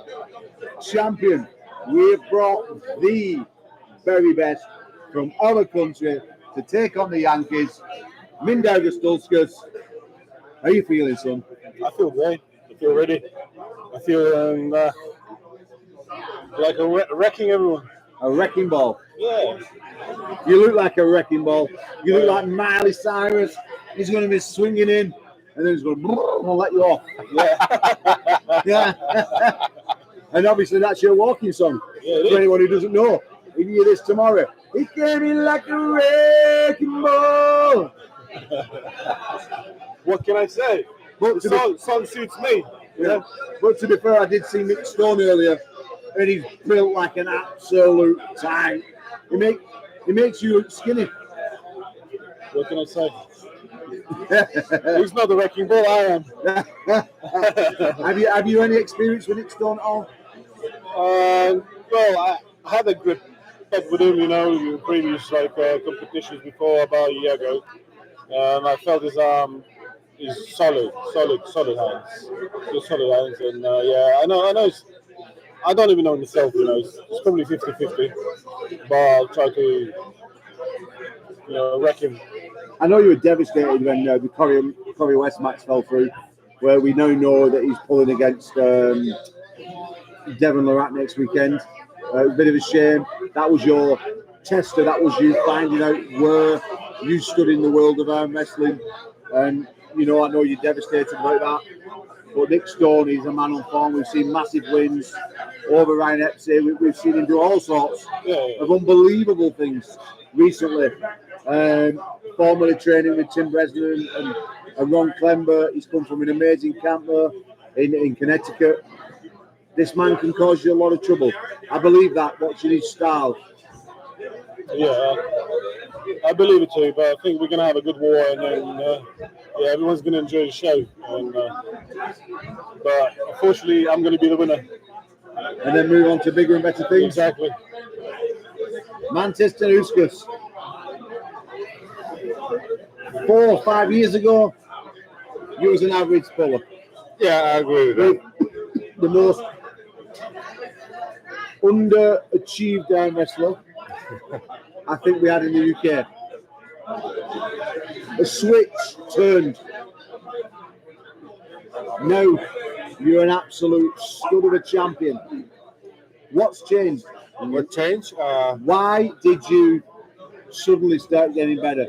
champion. We have brought the very best from our country to take on the Yankees. Mindaugas Stulskis. How are you feeling, son? I feel great. I feel ready. I feel like wrecking everyone. A wrecking ball. Yeah. You look like a wrecking ball. You look like Miley Cyrus. He's going to be swinging in, and then he's going to let you off. Yeah. Yeah. And obviously that's your walking song. Yeah, for anyone who doesn't know. If you hear this tomorrow, he came in like a wrecking ball. What can I say? But The song suits me. yeah. But to be fair, I did see Mick Stone earlier, and he's built like an absolute tank. He makes you look skinny. What can I say? He's not the wrecking ball, I am. Have you any experience with Nick Stone at all? Well, I had a good bet with him, in previous competitions before, about a year ago. I felt his solid hands. Just solid hands. And yeah, I know I don't even know myself, it's probably 50-50. But I'll try to, wreck him. I know you were devastated when the Cory West match fell through, where we now know that he's pulling against Devon Lerac next weekend. A bit of a shame. that was your tester. That was you finding out where you stood in the world of arm wrestling. And, you know, I know you're devastated about that. But Nick Stone is a man on form. We've seen massive wins over Ryan Epstein. We've seen him do all sorts of unbelievable things recently. Formerly training with Tim Bresnan and Ron Clember. He's come from an amazing camp there in Connecticut. This man can cause you a lot of trouble. I believe that, watching his style. Yeah, I believe it too, but I think we're going to have a good war, and then everyone's going to enjoy the show. And, but unfortunately, I'm going to be the winner. And then move on to bigger and better things. Exactly. Manchester Uskus. 4 or 5 years ago, you was an average puller. Yeah, I agree with that. The most underachieved arm wrestler I think we had in the UK. A switch turned. Now you're an absolute stud of a champion. What's changed? What changed? Why did you suddenly start getting better?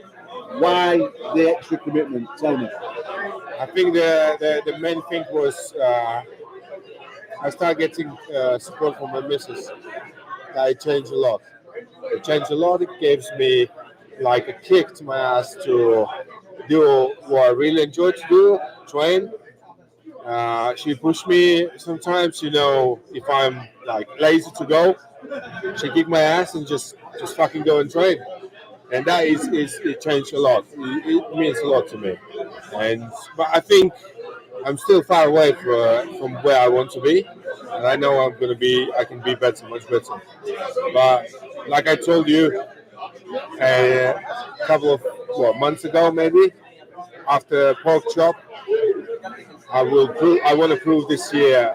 Why the extra commitment? Tell me. I think the main thing was I started getting support from my missus. It changed a lot. It changed a lot. It gives me like a kick to my ass to do what I really enjoy to do, train. She pushed me sometimes, you know, if I'm like lazy to go, she kick my ass and just fucking go and train. And that it changed a lot. It means a lot to me. But I think I'm still far away from where I want to be. And I know I can be better, much better. But like I told you a couple of months ago, maybe, after pork chop, I want to prove this year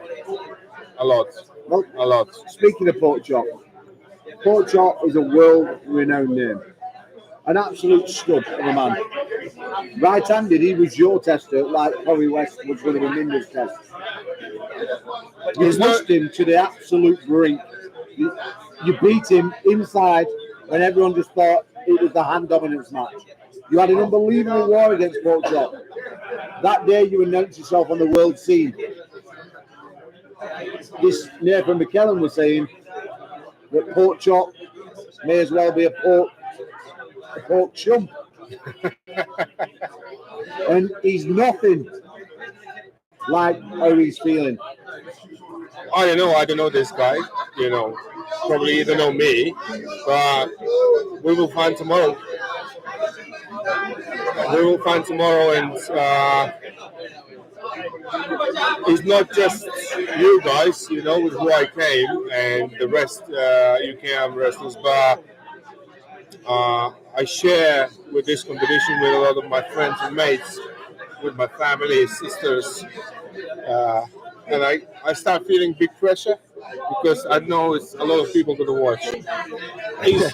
a lot. Well, a lot. Speaking of pork chop is a world-renowned name. An absolute stud of a man. Right-handed, he was your tester, like Cory West was going to be Minder's test. You pushed him to the absolute brink. You beat him inside when everyone just thought it was the hand dominance match. You had an unbelievable war against Pork Chop. That day you announced yourself on the world scene. This Nathan McKellen was saying that Pork Chop may as well be a pork chump. And he's nothing like how he's feeling. I don't know this guy, you know, probably you don't know me, but we will find tomorrow. And it's not just you guys, you know, with who I came and the rest UK wrestlers, but I share with this competition with a lot of my friends and mates, with my family, sisters, and I start feeling big pressure because I know it's a lot of people going to watch. He's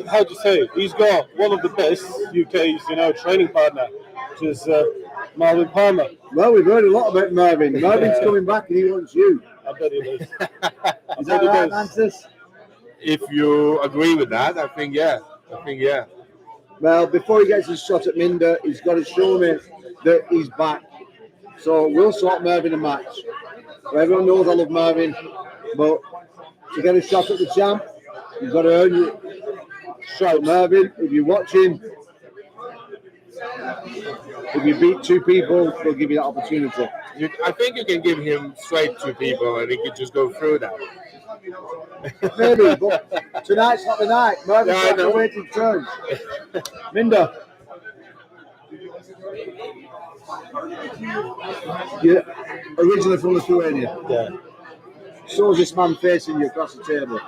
how to say, he's got one of the best UK's, you know, training partner, which is Marvin Palmer. Well, we've heard a lot about Marvin. Marvin's coming back and he wants you. I bet he is. Is that right, Mantis? If you agree with that, I think yeah. Well, before he gets his shot at Minder, he's got to show me that he's back. So we'll sort Marvin a match. Everyone knows I love Marvin, but to get a shot at the champ, you've got to earn it. Shout, Marvin, if you're watching, if you beat 2 people, we'll give you that opportunity. I think you can give him straight 2 people and he could just go through that. Maybe, but tonight's not the night. Marvin's got to wait his turn. Minder. You're originally from Lithuania. Yeah. So is this man facing you across the table.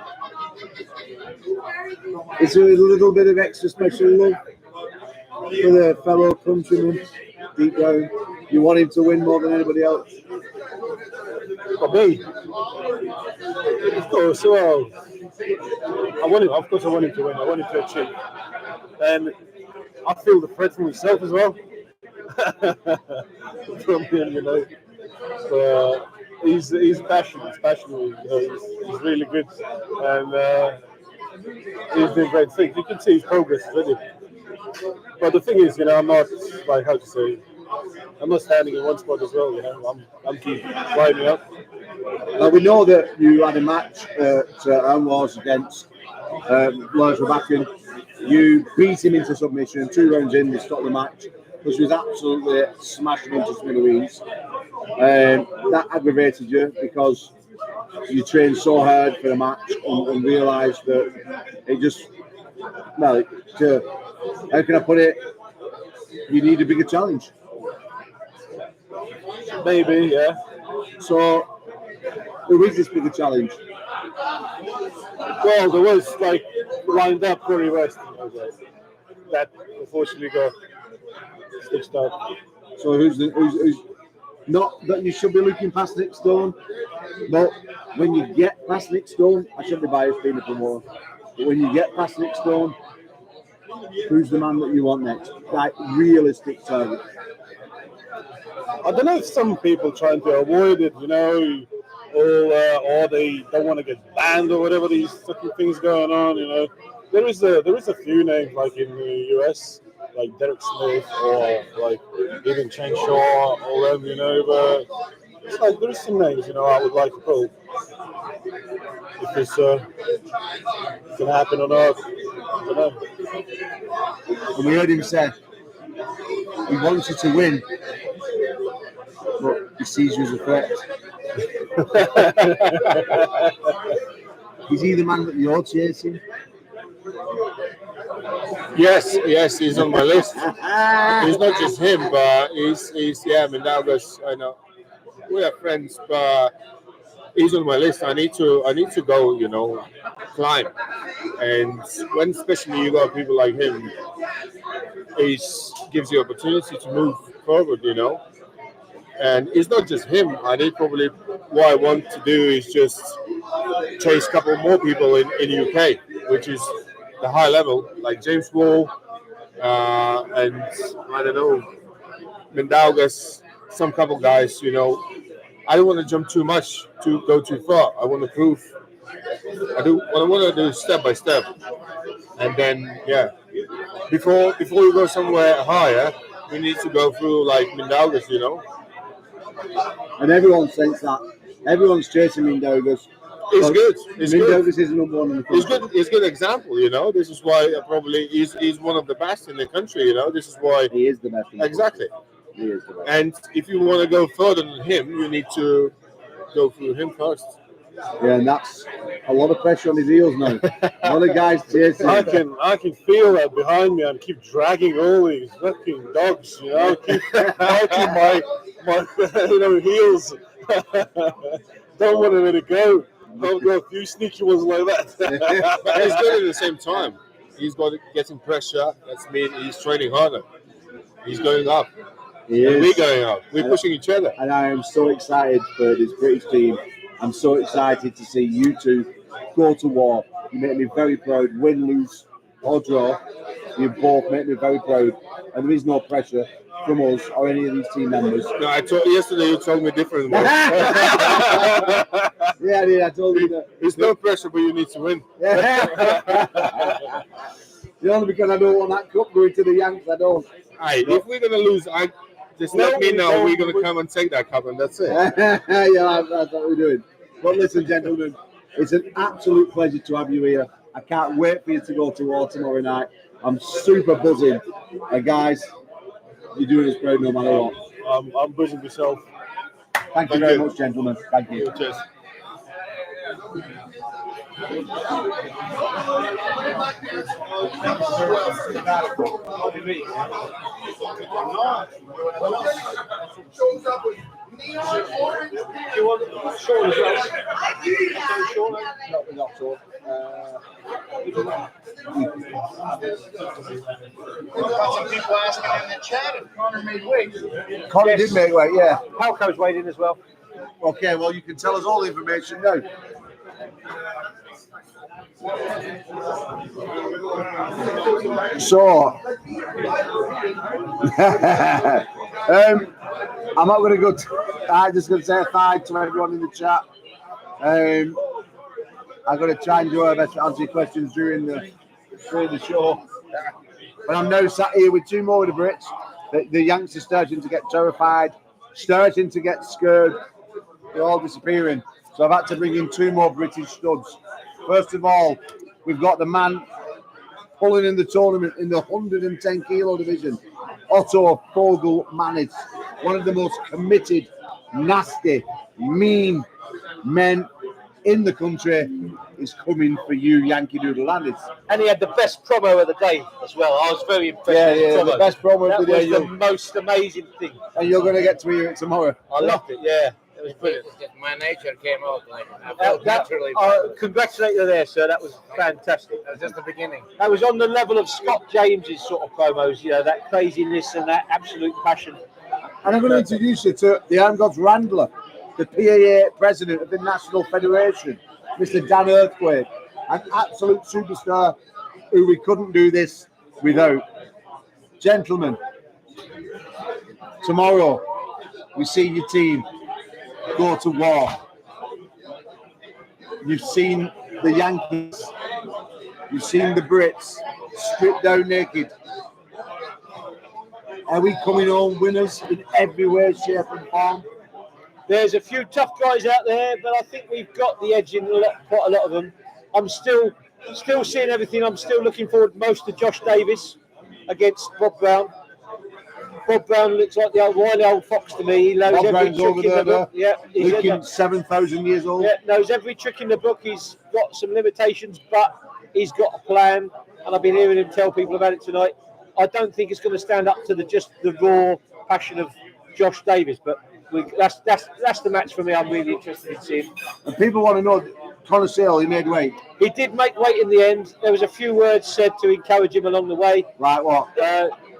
Is there a little bit of extra special love for the fellow countryman deep down? You want him to win more than anybody else? For me, of course. Well, I want him to win. I want him to achieve, and I feel the threat from myself as well. From him, you know. So, he's passionate. He's passionate. You know, he's really good, and he's doing great things. You can see his progress already. But the thing is, I'm not like how to say. I'm not standing in one spot as well. I'm keep climbing up. We know that you had a match at ARMGODS against Lars Rabakin. You beat him into submission. 2 rounds in, they stopped the match, which was absolutely smashing into smithereens. That aggravated you because you trained so hard for the match and realised that it just, how can I put it? You need a bigger challenge. Maybe, yeah. So, who is this bigger challenge? Well, there was lined up Cory West. That unfortunately got stitched up. So who's not that you should be looking past Nick Stone, but when you get past Nick Stone, I shouldn't be biased being a promoter, but when you get past Nick Stone, who's the man that you want next? Like realistic target. I don't know if some people trying to avoid it, or they don't want to get banned or whatever these fucking things going on. There is a few names like in the US, like Derek Smith or like even Chen Shaw or them, but it's like there is some names, I would like to pull. If it's gonna happen or not, I don't know. And we heard him say he wants you to win, but he sees you as a threat. Is he the man that you're chasing? Yes, he's on my list. He's not just him, but he's Mindaugas. I know we are friends, but he's on my list. I need to go, climb. And when especially you got people like him, it gives you opportunity to move forward, And it's not just him. I need probably what I want to do is just chase a couple more people in UK, which is the high level, like James Wall, and I don't know, Mindaugas, some couple guys, I don't want to jump too much to go too far. I want to prove. What I want to do step by step, and then before you go somewhere higher, you need to go through like Mindaugas, And everyone thinks that. Everyone's chasing Mindaugas. It's good. Mindaugas is the number one in the country. It's good example, This is why probably he's one of the best in the country, This is why he is the best. Exactly. He is the best. And if you want to go further than him, you need to go through him first. Yeah, and that's a lot of pressure on his heels now. A lot of guys chasing. I can feel that behind me and keep dragging all these fucking dogs, keep biting my heels. Don't want to let it go. I've got a few sneaky ones like that. But he's good at the same time. He's getting pressure. That's mean he's training harder. He's going up. We're going up. We're pushing each other. And I am so excited for this British team. I'm so excited to see you two go to war. You make me very proud. Win, lose, or draw. You both make me very proud. And there is no pressure from us or any of these team members. No, yesterday you told me different. Yeah, I did. I told you that. There's no pressure, but you need to win. Only because I don't want that cup going to the Yanks. I don't. If we're going to lose, let me know. We're going to come and take that cup, and that's it. Yeah, that's what we're doing. But listen, gentlemen, it's an absolute pleasure to have you here. I can't wait for you to go to war tomorrow night. I'm super buzzing. Guys, you're doing us proud no matter what. I'm buzzing myself. Thank you very much, gentlemen. Thank you. Cheers. Some people asking in the chat if Connor made weight. Cory did make weight, yeah. Halco's weighed in as well. Okay, well, you can tell us all the information now. So, I'm not going to go. I'm just going to say hi to everyone in the chat. I'm going to try and do our best to answer your questions during the show. But I'm now sat here with two more of the Brits. The Yanks are starting to get terrified, starting to get scared. They're all disappearing. So I've had to bring in two more British studs. First of all, we've got the man pulling in the tournament in the 110 kilo division, Otto Fogel-Manitz, one of the most committed, nasty, mean men in the country, is coming for you, Yankee Doodle Landis. And he had the best promo of the day as well. I was very impressed with the promo. The best promo that of the day. was the most amazing thing. And you're going to get to hear it tomorrow. I loved it, yeah. It was brilliant. My nature came out like I felt naturally. Congratulate you there, sir. That was fantastic. That was just the beginning. That was on the level of Scott James's sort of promos, you know, that craziness and that absolute passion. And I'm going to introduce you to the ARMGODS Wrangler, the PAA president of the National Federation, Mr. Dan Earthquake, an absolute superstar who we couldn't do this without. Gentlemen, tomorrow we see your team go to war. You've seen the Yankees, you've seen the Brits stripped down naked. Are we coming home winners in every way, shape and form? There's a few tough guys out there, but I think we've got the edge in quite a lot of them. I'm still seeing everything. I'm still looking forward most to Josh Davis against Bob Brown. Bob Brown looks like the old wily old fox to me. He knows Bob every Brown's trick over in there, the book. Yeah, he's looking 7,000 years old. Yeah, knows every trick in the book. He's got some limitations, but he's got a plan. And I've been hearing him tell people about it tonight. I don't think it's going to stand up to just the raw passion of Josh Davis, but that's the match for me. I'm really interested in seeing. And people want to know, Connor Sale, he made weight. He did make weight in the end. There was a few words said to encourage him along the way. Like what?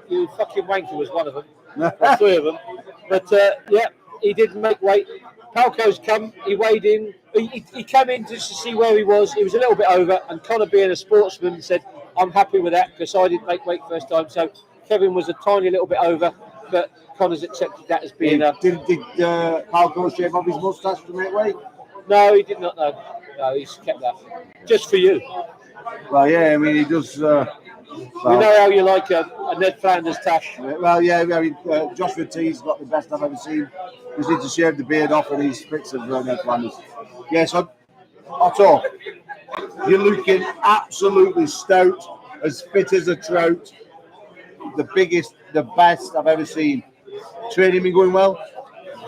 You fucking wanker was one of them. Three of them. But yeah, he did make weight. Palco's come. He weighed in. He came in just to see where he was. He was a little bit over, and Connor, being a sportsman, said, "I'm happy with that because I didn't make weight first time." So Kevin was a tiny little bit over, but Connor's accepted that as being a. Did Palco shave off his moustache to make weight? No, he did not. No, he's kept that just for you. Well, yeah, I mean, he does. We know how you like a Ned Flanders tash. Well, yeah, I mean, Joshua T's got the best I've ever seen. Just need to shave the beard off and he's fits of Ned Flanders. Yes, Otto, you're looking absolutely stout, as fit as a trout. The biggest, the best I've ever seen. Training been going well?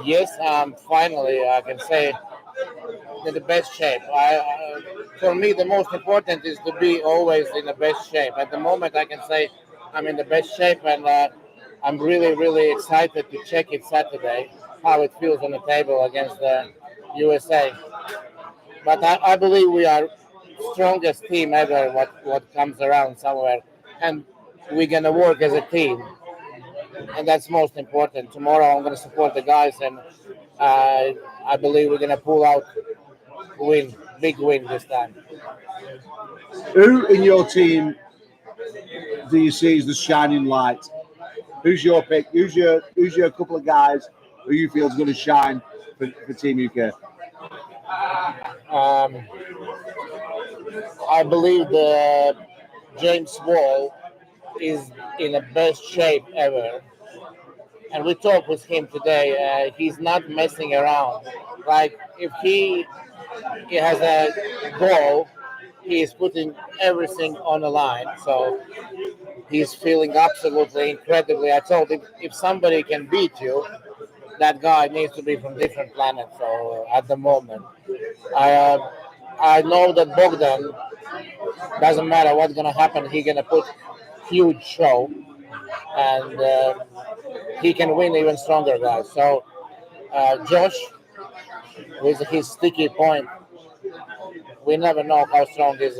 Yes, finally I can say in the best shape. For me, the most important is to be always in the best shape. At the moment, I can say I'm in the best shape, and I'm really, really excited to check it Saturday, how it feels on the table against the USA. But I believe we are strongest team ever, what comes around somewhere. And we're going to work as a team. And that's most important. Tomorrow I'm going to support the guys, and I believe we're going to pull out win, big win this time. Who in your team do you see as the shining light? Who's your pick? Who's your couple of guys who you feel is going to shine for Team UK? I believe the James Wall is in the best shape ever. And we talked with him today. He's not messing around. Like, if he has a goal, he is putting everything on the line. So he's feeling absolutely incredibly. I told him, if somebody can beat you, that guy needs to be from different planet. So at the moment, I know that Bogdan, doesn't matter what's going to happen, he's going to put huge show. And he can win even stronger guys. So Josh, with his sticky point, we never know how strong his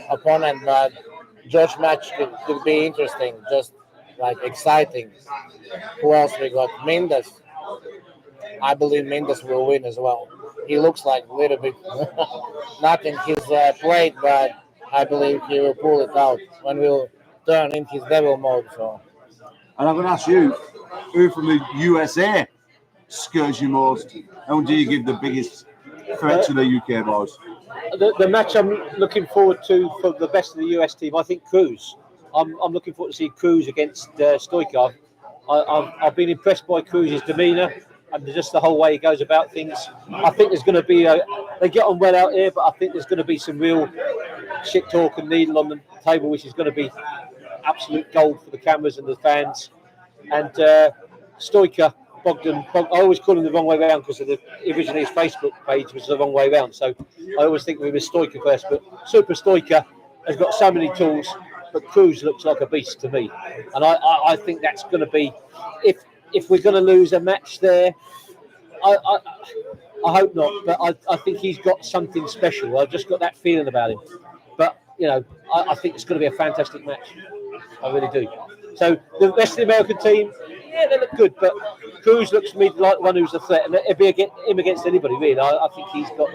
opponent, but Josh match could be interesting, just like exciting. Who else we got? Mendes. I believe Mendes will win as well. He looks like a little bit not in his plate, but I believe he will pull it out when we'll turn in his devil mode. So. And I'm going to ask you, who from the USA scares you most? And do you give the biggest threat to the UK boys? The match I'm looking forward to for the best of the US team, I think Cruz. I'm looking forward to see Cruz against Stoker. I've been impressed by Cruz's demeanour and just the whole way he goes about things. I think there's going to be they get on well out here, but I think there's going to be some real shit talk and needle on the table, which is going to be absolute gold for the cameras and the fans. And Stoker, Bogdan, I always call him the wrong way round because originally his Facebook page was the wrong way round. So I always think we were Stoker first, but Super Stoker has got so many tools, but Cruz looks like a beast to me. And I think that's going to be, if we're going to lose a match there, I hope not, but I think he's got something special. I've just got that feeling about him. But, you know, I think it's going to be a fantastic match. I really do. So the rest of the American team, yeah, they look good, but Cruz looks to me like one who's a threat, and it'd be him against anybody, really. I think he's got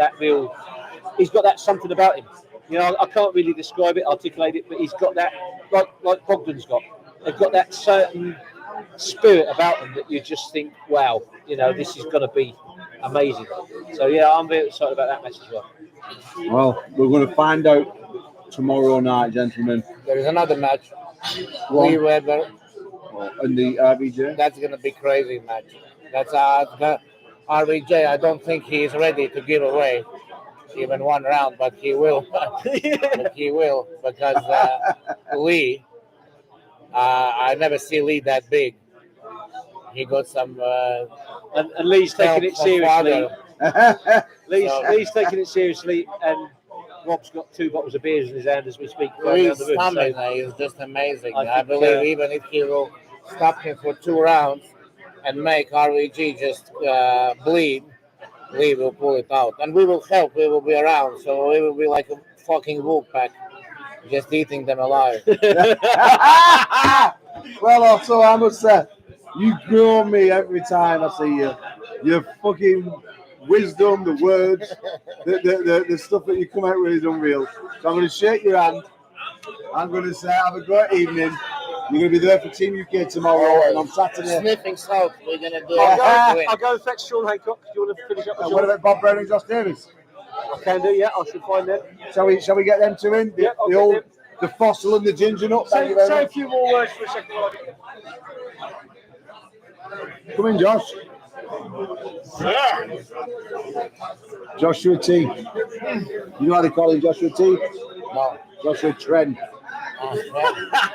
that something about him. You know, I can't really describe it, articulate it, but he's got that, like Bogdan's got. They've got that certain spirit about them that you just think, wow, you know, this is going to be amazing. So, yeah, I'm very excited about that match as well. Well, we're going to find out tomorrow night, gentlemen. There is another match. Lee Weber. And the RBJ? That's going to be crazy match. That's RBJ. I don't think he's ready to give away even one round, but he will. But he will, because Lee, I never see Lee that big. He got some. And Lee's taking it seriously. Lee's taking it seriously, and Rob's got 2 bottles of beers in his hand as we speak. Lee's stamina is just amazing. I believe even if he will stop him for 2 rounds and make RVG just bleed, Lee will pull it out. And we will help. We will be around. So we will be like a fucking wolf pack, just eating them alive. Well, also, I must say, you grow me every time I see you. Your fucking wisdom, the words, the stuff that you come out with is unreal. So I'm going to shake your hand. I'm going to say, have a great evening. You're going to be there for Team UK tomorrow and on Saturday. Sniffing salt, we're going to do I'll go and fetch Sean Hancock. Do you want to finish up with what about Bob Brown and Josh Davis? I can do, yeah. I should find them. Shall we get them two in? The fossil and the ginger nut. Say a few more words for a second. Come in, Josh. Yeah. Joshua T. You know how they call him Joshua T? No. Joshua Trent.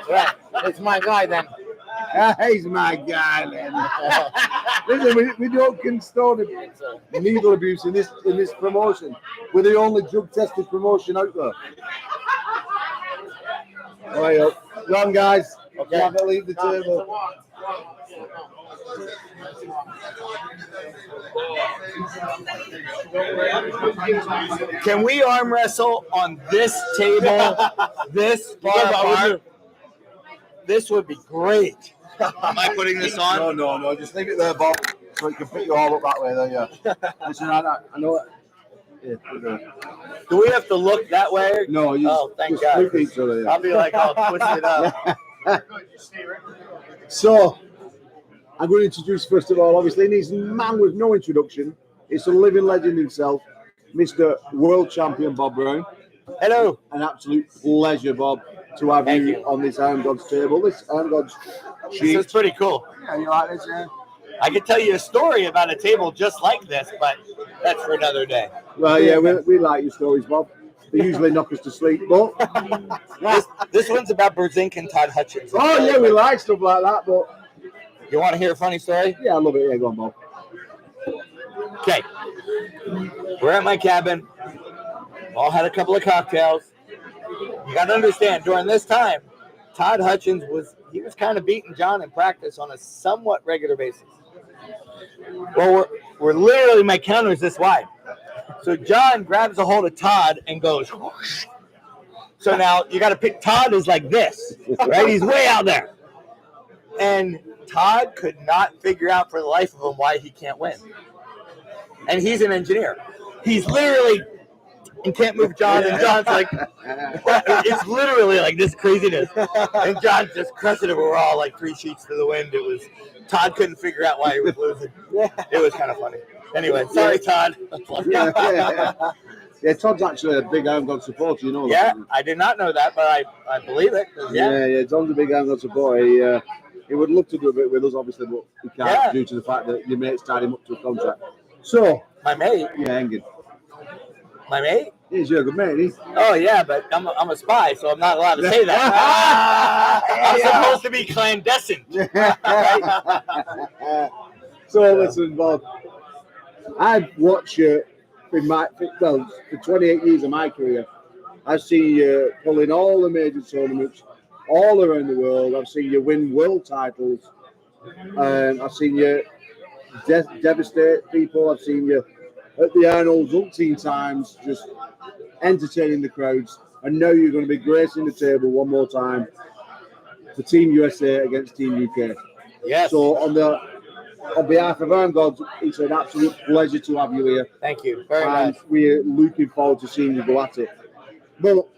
Right. It's my guy then. He's my guy then. Listen, we don't condone needle abuse in this promotion. We're the only drug-tested promotion out there. All right, go on, guys. Okay. Have to leave the table. Can we arm wrestle on this table? This bar? This would be great. Am I putting this on? No. Just leave it there, Bob, so it can fit you all up that way. There, yeah. Listen, I know. Yeah, do we have to look that way? No. Thank God. Each other, yeah. I'll be like, I'll twist it up. So, I'm going to introduce, first of all, obviously, he's a man with no introduction. It's a living legend himself, Mr. World Champion Bob Brown. Hello. An absolute pleasure, Bob, to have you on this ARMGODS table. This ARMGODS sheet. This is pretty cool. Yeah, you like this, yeah? I could tell you a story about a table just like this, but that's for another day. Well, yeah, we like your stories, Bob. They usually knock us to sleep, but this one's about Berzink and Todd Hutchins. Oh, yeah, we like stuff like that, but you want to hear a funny story? Yeah, I love it. Yeah, go on, Bob. Okay. We're at my cabin. All had a couple of cocktails. You got to understand, during this time, Todd Hutchins was kind of beating John in practice on a somewhat regular basis. Well, we're literally, my counter is this wide. So John grabs a hold of Todd and goes, whoosh. So now you got to pick, Todd is like this, right? He's way out there. And Todd could not figure out for the life of him why he can't win. And he's an engineer. He's literally, and can't move John, and John's like, it's literally like this craziness. And John's just crushing it. We're all like 3 sheets to the wind. It was, Todd couldn't figure out why he was losing. It was kind of funny. Anyway, sorry, Todd. Yeah, Todd's actually a big ARMGODS supporter, you know that. Yeah, I did not know that, but I believe it. Yeah, Todd's a big ARMGODS supporter. He would love to do a bit with us, obviously, but he can't due to the fact that your mate's tied him up to a contract. So, my mate? Yeah, Engin. My mate? He's your good mate, isn't he? Oh, yeah, but I'm a spy, so I'm not allowed to say that. I'm supposed to be clandestine. So, listen, Bob, I've watched you for 28 years of my career. I've seen you pulling all the major tournaments all around the world. I've seen you win world titles. I've seen you devastate people. I've seen you at the Arnold's umpteen times just entertaining the crowds. And now you're going to be gracing the table one more time for Team USA against Team UK. Yes. So on behalf of ARMGODS, it's an absolute pleasure to have you here. Thank you very and much. We're looking forward to seeing you go at it. But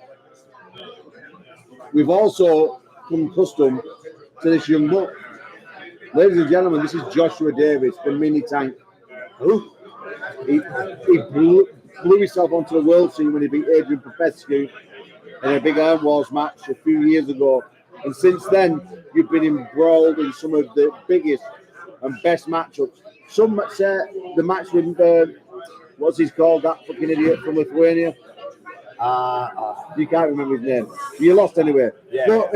we've also come accustomed to this young buck. Ladies and gentlemen, this is Joshua Davis, the mini tank. He blew himself onto the world scene when he beat Adrian Popescu in a big Iron Wars match a few years ago. And since then, you've been embroiled in some of the biggest and best matchups. Some say the match with, what's he called, that fucking idiot from Lithuania? You can't remember his name. You lost anyway. Yeah. But,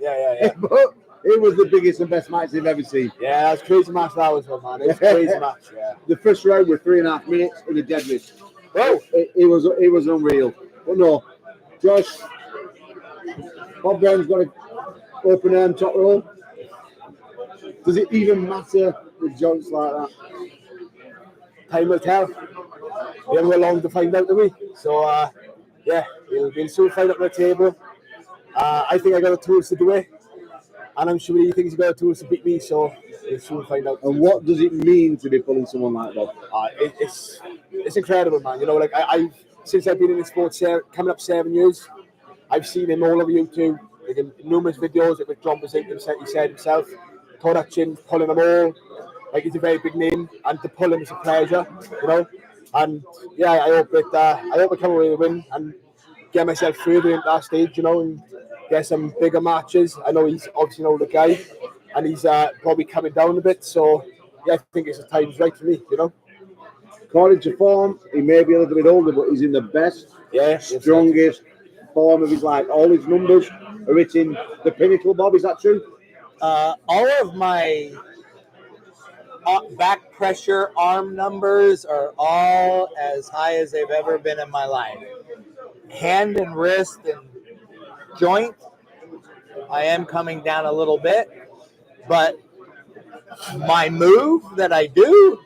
Yeah. but it was the biggest and best match they've ever seen. Yeah, that was a crazy match that was, man. It was a crazy match, yeah. The first round was 3.5 minutes in a deadlift. Oh, it was unreal. But no, Josh, Bogdan's got an open arm top roll. Does it even matter with joints like that? Time will tell. We haven't got long to find out, do we? So, yeah, we'll be soon find up on the table. I think I got the tools to do it. And I'm sure he thinks he got the tools to beat me, so we'll soon find out. And what does it mean to be pulling someone like that? It's incredible, man. You know, like I've since I've been in the sport, coming up 7 years, I've seen him all over YouTube, like in numerous videos, like with John Bazink, he said himself, Todd Hutchins, pulling them all. Like, he's a very big name, and to pull him is a pleasure, you know. And yeah, I hope I come away with a win and get myself further into that stage, you know, and get some bigger matches. I know he's obviously an older guy, and he's probably coming down a bit. So yeah, I think it's the time's right for me, you know. According to form, he may be a little bit older, but he's in the best, strongest form of his life. All his numbers are hitting the pinnacle, Bob. Is that true? All of my back pressure arm numbers are all as high as they've ever been in my life. Hand and wrist and joint, I am coming down a little bit, but my move that I do,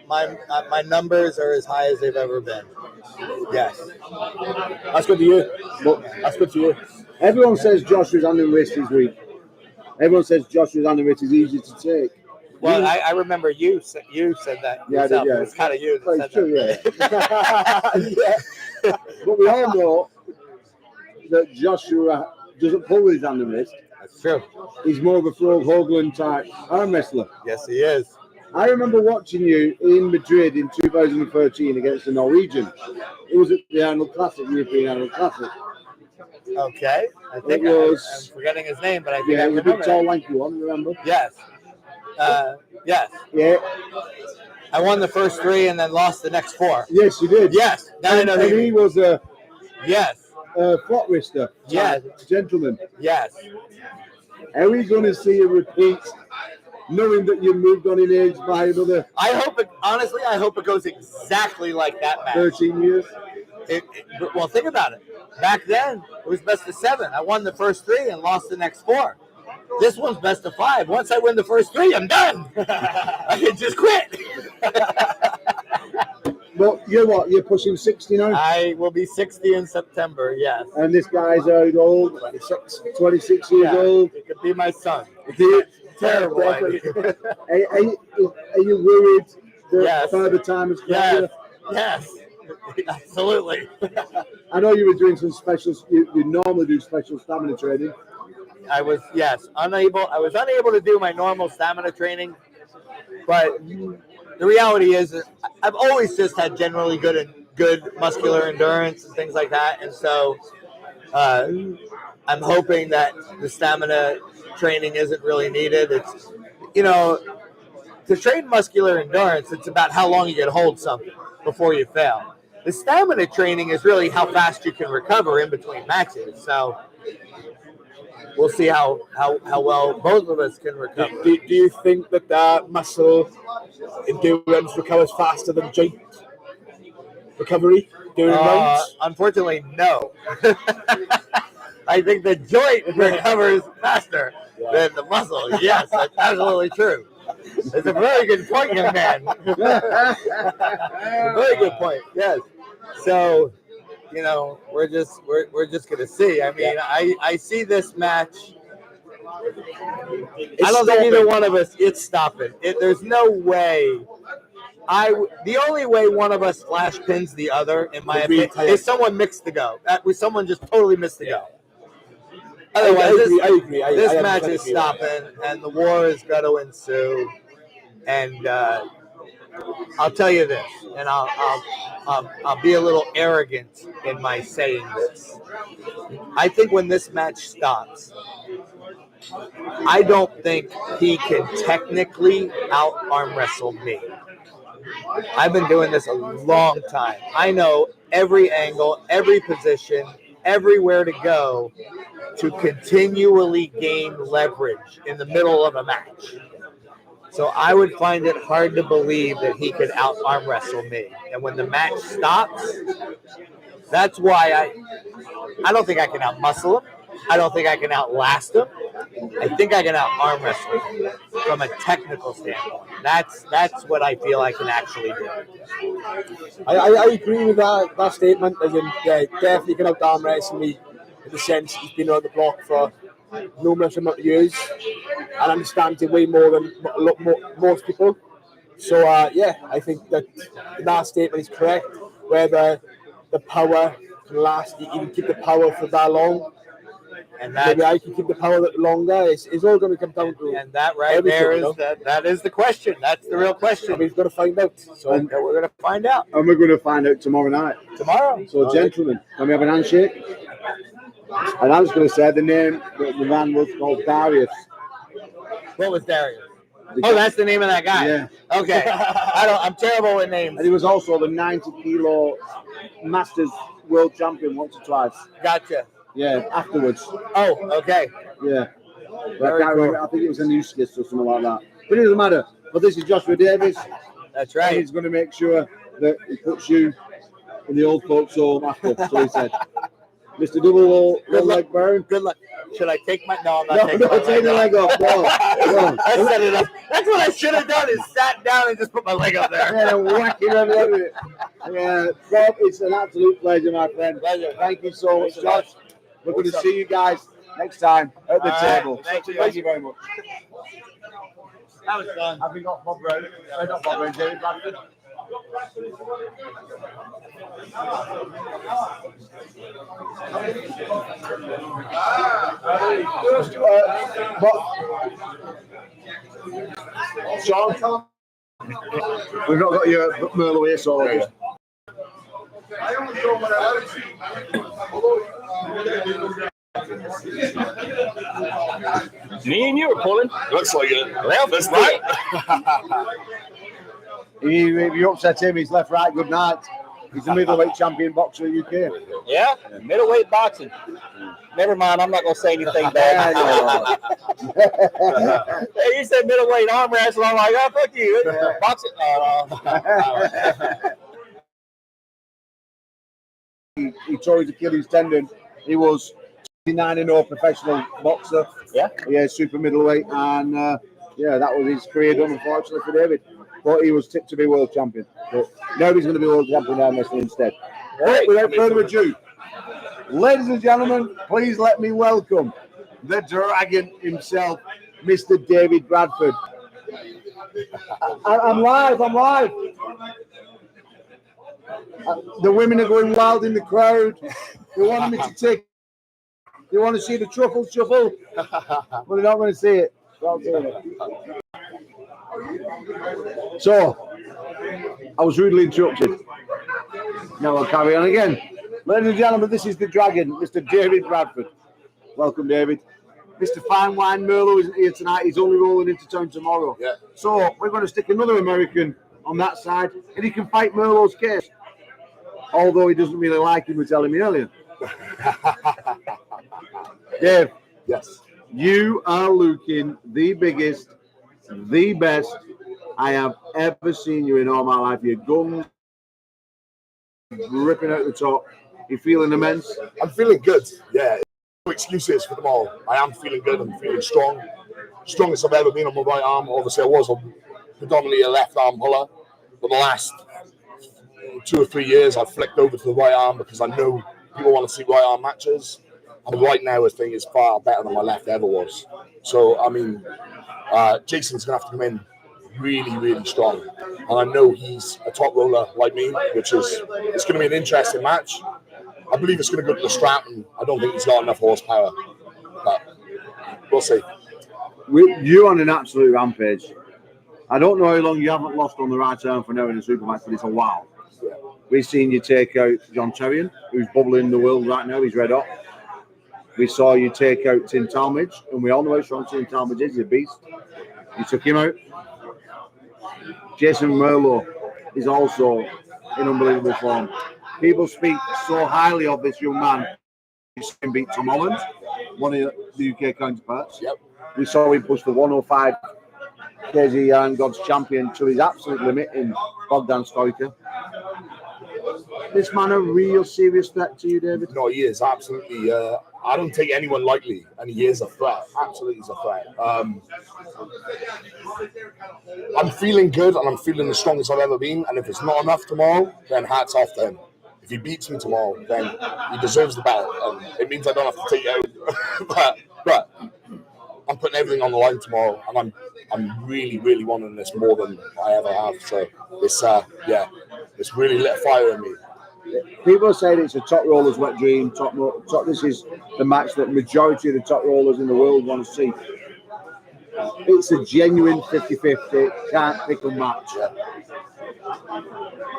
my numbers are as high as they've ever been. Yes. That's good to you. That's good to you. Everyone says Joshua's hand and wrist is weak. Everyone says Joshua's hand and wrist is easy to take. Well, I remember you said that yourself. Yeah. It's kind of you that said true, that. Yeah. But we all know that Joshua doesn't pull with his hand and wrist. That's true. He's more of a Frog Hoagland type arm wrestler. Yes, he is. I remember watching you in Madrid in 2013 against the Norwegian. It was at the Arnold Classic, European Arnold Classic. Okay. I think I'm forgetting his name, but I think I it was a remember. big, tall, lanky one, remember? Yes. Yes. Yeah. I won the first 3 and then lost the next 4. Yes, you did. Yes. And he was a flat wrister. Yes. Gentleman. Yes. Are we going to see a repeat, knowing that you moved on in age by another? I hope it goes exactly like that match. 13 years. Well, think about it. Back then, it was best of 7. I won the first 3 and lost the next 4. This one's best of 5. Once I win the first 3, I'm done. I can just quit. But you know what? You're pushing 60 now? I will be 60 in September, yes. And this guy's how old? 26 years old. It could be my son. Terrible. Are you worried that further time has come? Yes. Absolutely. I know you were doing some special. You normally do special stamina training. I was unable to do my normal stamina training, but the reality is that I've always just had generally good good muscular endurance and things like that. And so I'm hoping that the stamina training isn't really needed. It's, to train muscular endurance, it's about how long you can hold something before you fail. The stamina training is really how fast you can recover in between matches. So we'll see how well both of us can recover. Do you think that muscle endurance recovers faster than joint recovery during rounds? Unfortunately, no. I think the joint recovers faster than the muscle. Yes, that's absolutely true. It's a very good point, young man. Very good point. Yes. So, we're just gonna see. I mean, I see this match. I don't think either one of us. It's stopping. There's no way. The only way one of us flash pins the other, in my opinion, is someone mixed the go. Someone just totally missed the go. Otherwise, I agree. This match is stopping, and the war is going to ensue. And I'll tell you this, and I'll be a little arrogant in my saying this. I think when this match stops, I don't think he can technically out-arm wrestle me. I've been doing this a long time. I know every angle, every position, everywhere to go to continually gain leverage in the middle of a match. So I would find it hard to believe that he could out-arm wrestle me. And when the match stops, that's why I don't think I can out-muscle him. I don't think I can outlast him. I think I can out-arm wrestle him from a technical standpoint. That's what I feel I can actually do. I agree with that statement. As in, definitely can out-arm wrestle me in the sense he's been on the block for numerous amount of years and understands it way more than most people. So, I think that statement is correct. Whether the power can last, you can keep the power for that long. And maybe I can keep the power longer. It's all going to come down to that right there is that is the question. That's the real question. We've got to find out. So we're going to find out. And we're going to find out tomorrow night. Tomorrow. So, gentlemen, can we have an handshake? And I was going to say the name that the man was called Darius. What was Darius? That's the name of that guy. Yeah. Okay. I'm terrible with names. And he was also the 90-kilo Masters World Champion once or twice. Gotcha. Yeah, afterwards. Oh, okay. Yeah. I think it was a new skit or something like that. But it doesn't matter. But this is Joshua Davis. That's right. And he's going to make sure that he puts you in the old folks' home after. So he said, Mr. Double Leg Burn. Good luck. Should I take my? No, I'm not taking my take the leg off. No. I set it up. That's what I should have done. Is sat down and just put my leg up there. Yeah, and whack it on it. Yeah, Bob, it's an absolute pleasure, my friend. Pleasure. Thank you so much, Josh. We're going to see you guys next time at the table. Thank you. Thank you very much. That was fun. Have we got Bob Brown? Not Bob Brown, Jerry Bradford. Sean, we've not got your Merlo here, so Me and you are pulling. Looks like it. Well, that's right. If you upset him, he's left, right, good night. He's the middleweight champion boxer in the UK. Yeah, middleweight boxing. Never mind, I'm not going to say anything bad. Hey, you said middleweight arm wrestle. I'm like, oh, fuck you. Boxing. He tore his Achilles tendon. He was 29-0 professional boxer. Yeah, super middleweight. And that was his career done, unfortunately, for David. But he was tipped to be world champion. But now he's going to be world champion arm wrestling instead. Right, without further ado, ladies and gentlemen, please let me welcome the dragon himself, Mr. David Bradford. I'm live. The women are going wild in the crowd. They want me to take. They want to see the truffle shuffle, but they're not going to see it. So, I was rudely interrupted. Now we'll carry on again. Ladies and gentlemen, this is the Dragon, Mr. David Bradford. Welcome, David. Mr. Fine Wine Merlo isn't here tonight. He's only rolling into town tomorrow. Yeah. So we're going to stick another American on that side, and he can fight Merlo's case. Although he doesn't really like him, was telling me earlier. Dave. Yes. You are looking the biggest, the best I have ever seen you in all my life. Your guns ripping out the top. You feeling immense? I'm feeling good. Yeah. No excuses for them all. I am feeling good. I'm feeling strong. Strongest I've ever been on my right arm. Obviously, I was predominantly a left arm puller. For the last 2 or 3 years, I've flicked over to the right arm because I know people want to see right arm matches. And right now, I think it's far better than my left ever was. So, I mean, Jason's going to have to come in really, really strong. And I know he's a top roller like me, which is, it's going to be an interesting match. I believe it's going to go to the strap, and I don't think he's got enough horsepower. But we'll see. You're on an absolute rampage. I don't know how long you haven't lost on the right arm for now in a super match, but it's a while. We've seen you take out John Terrian, who's bubbling the world right now. He's red hot. We saw you take out Tim Talmadge, and we all know how strong Tim Talmadge is. He's a beast. You took him out. Jason Merlo is also in unbelievable form. People speak so highly of this young man. He's beat Tom Holland, one of the UK counterparts. Yep. We saw him push the 105 kg ARMGODS champion to his absolute limit in Bogdan Stoker. This man a real serious threat to you, David? No, he is, absolutely. I don't take anyone lightly, and he is a threat. Absolutely, he's a threat. I'm feeling good, and I'm feeling the strongest I've ever been, and if it's not enough tomorrow, then hats off to him. If he beats me tomorrow, then he deserves the belt, and it means I don't have to take it out. but I'm putting everything on the line tomorrow, and I'm really, really wanting this more than I ever have. So it's really lit a fire in me. People say it's a top roller's wet dream. Top. This is the match that majority of the top rollers in the world want to see. It's a genuine 50-50, can't pick a match. Yeah.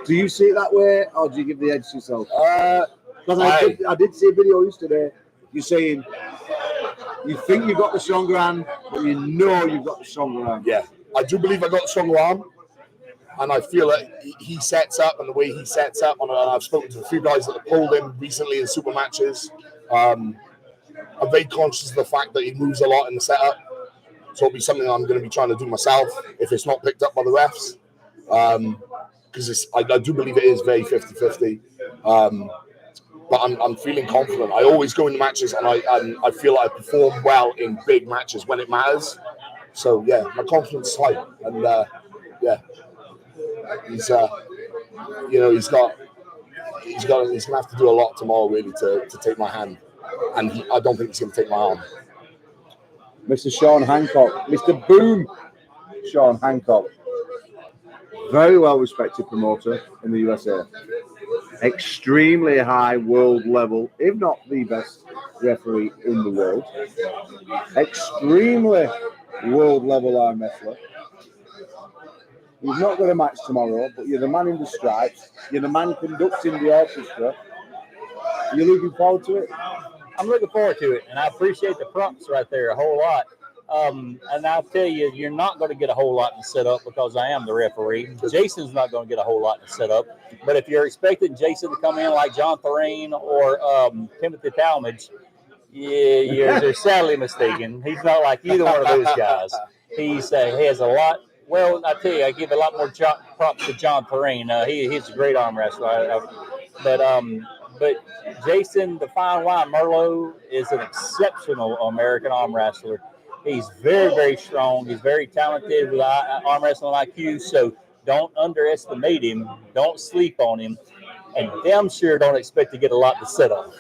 Do you see it that way, or do you give the edge to yourself? Because I did see a video yesterday. You're saying you think you've got the stronger hand, but you know you've got the stronger arm. Yeah, I do believe I got the stronger arm. And I feel that he sets up, and the way he sets up, and I've spoken to a few guys that have pulled him recently in super matches. I'm very conscious of the fact that he moves a lot in the setup. So it'll be something I'm going to be trying to do myself if it's not picked up by the refs. Because I do believe it is very 50-50. But I'm feeling confident. I always go into matches, and I feel like I perform well in big matches when it matters. So, yeah, my confidence is high. And, he's gonna have to do a lot tomorrow really to take my hand, and I don't think he's gonna take my arm. Mr. Sean Hancock, Mr. Boom, Sean Hancock, very well respected promoter in the USA, extremely high world level, if not the best referee in the world, extremely world level arm wrestler. You've not got a match tomorrow, but you're the man in the stripes. You're the man conducting the orchestra. You're looking forward to it? I'm looking forward to it, and I appreciate the props right there a whole lot. And I'll tell you, you're not going to get a whole lot in the setup because I am the referee. Jason's not going to get a whole lot in the setup. But if you're expecting Jason to come in like John Thorane or Timothy Talmadge, you're sadly mistaken. He's not like either one of those guys. He has a lot. Well, I tell you, I give a lot more props to John Thorane. He's a great arm wrestler. But Jason, the Fine Wine Merlo, is an exceptional American arm wrestler. He's very, very strong. He's very talented with arm wrestling IQ. So don't underestimate him. Don't sleep on him. And damn sure don't expect to get a lot to set up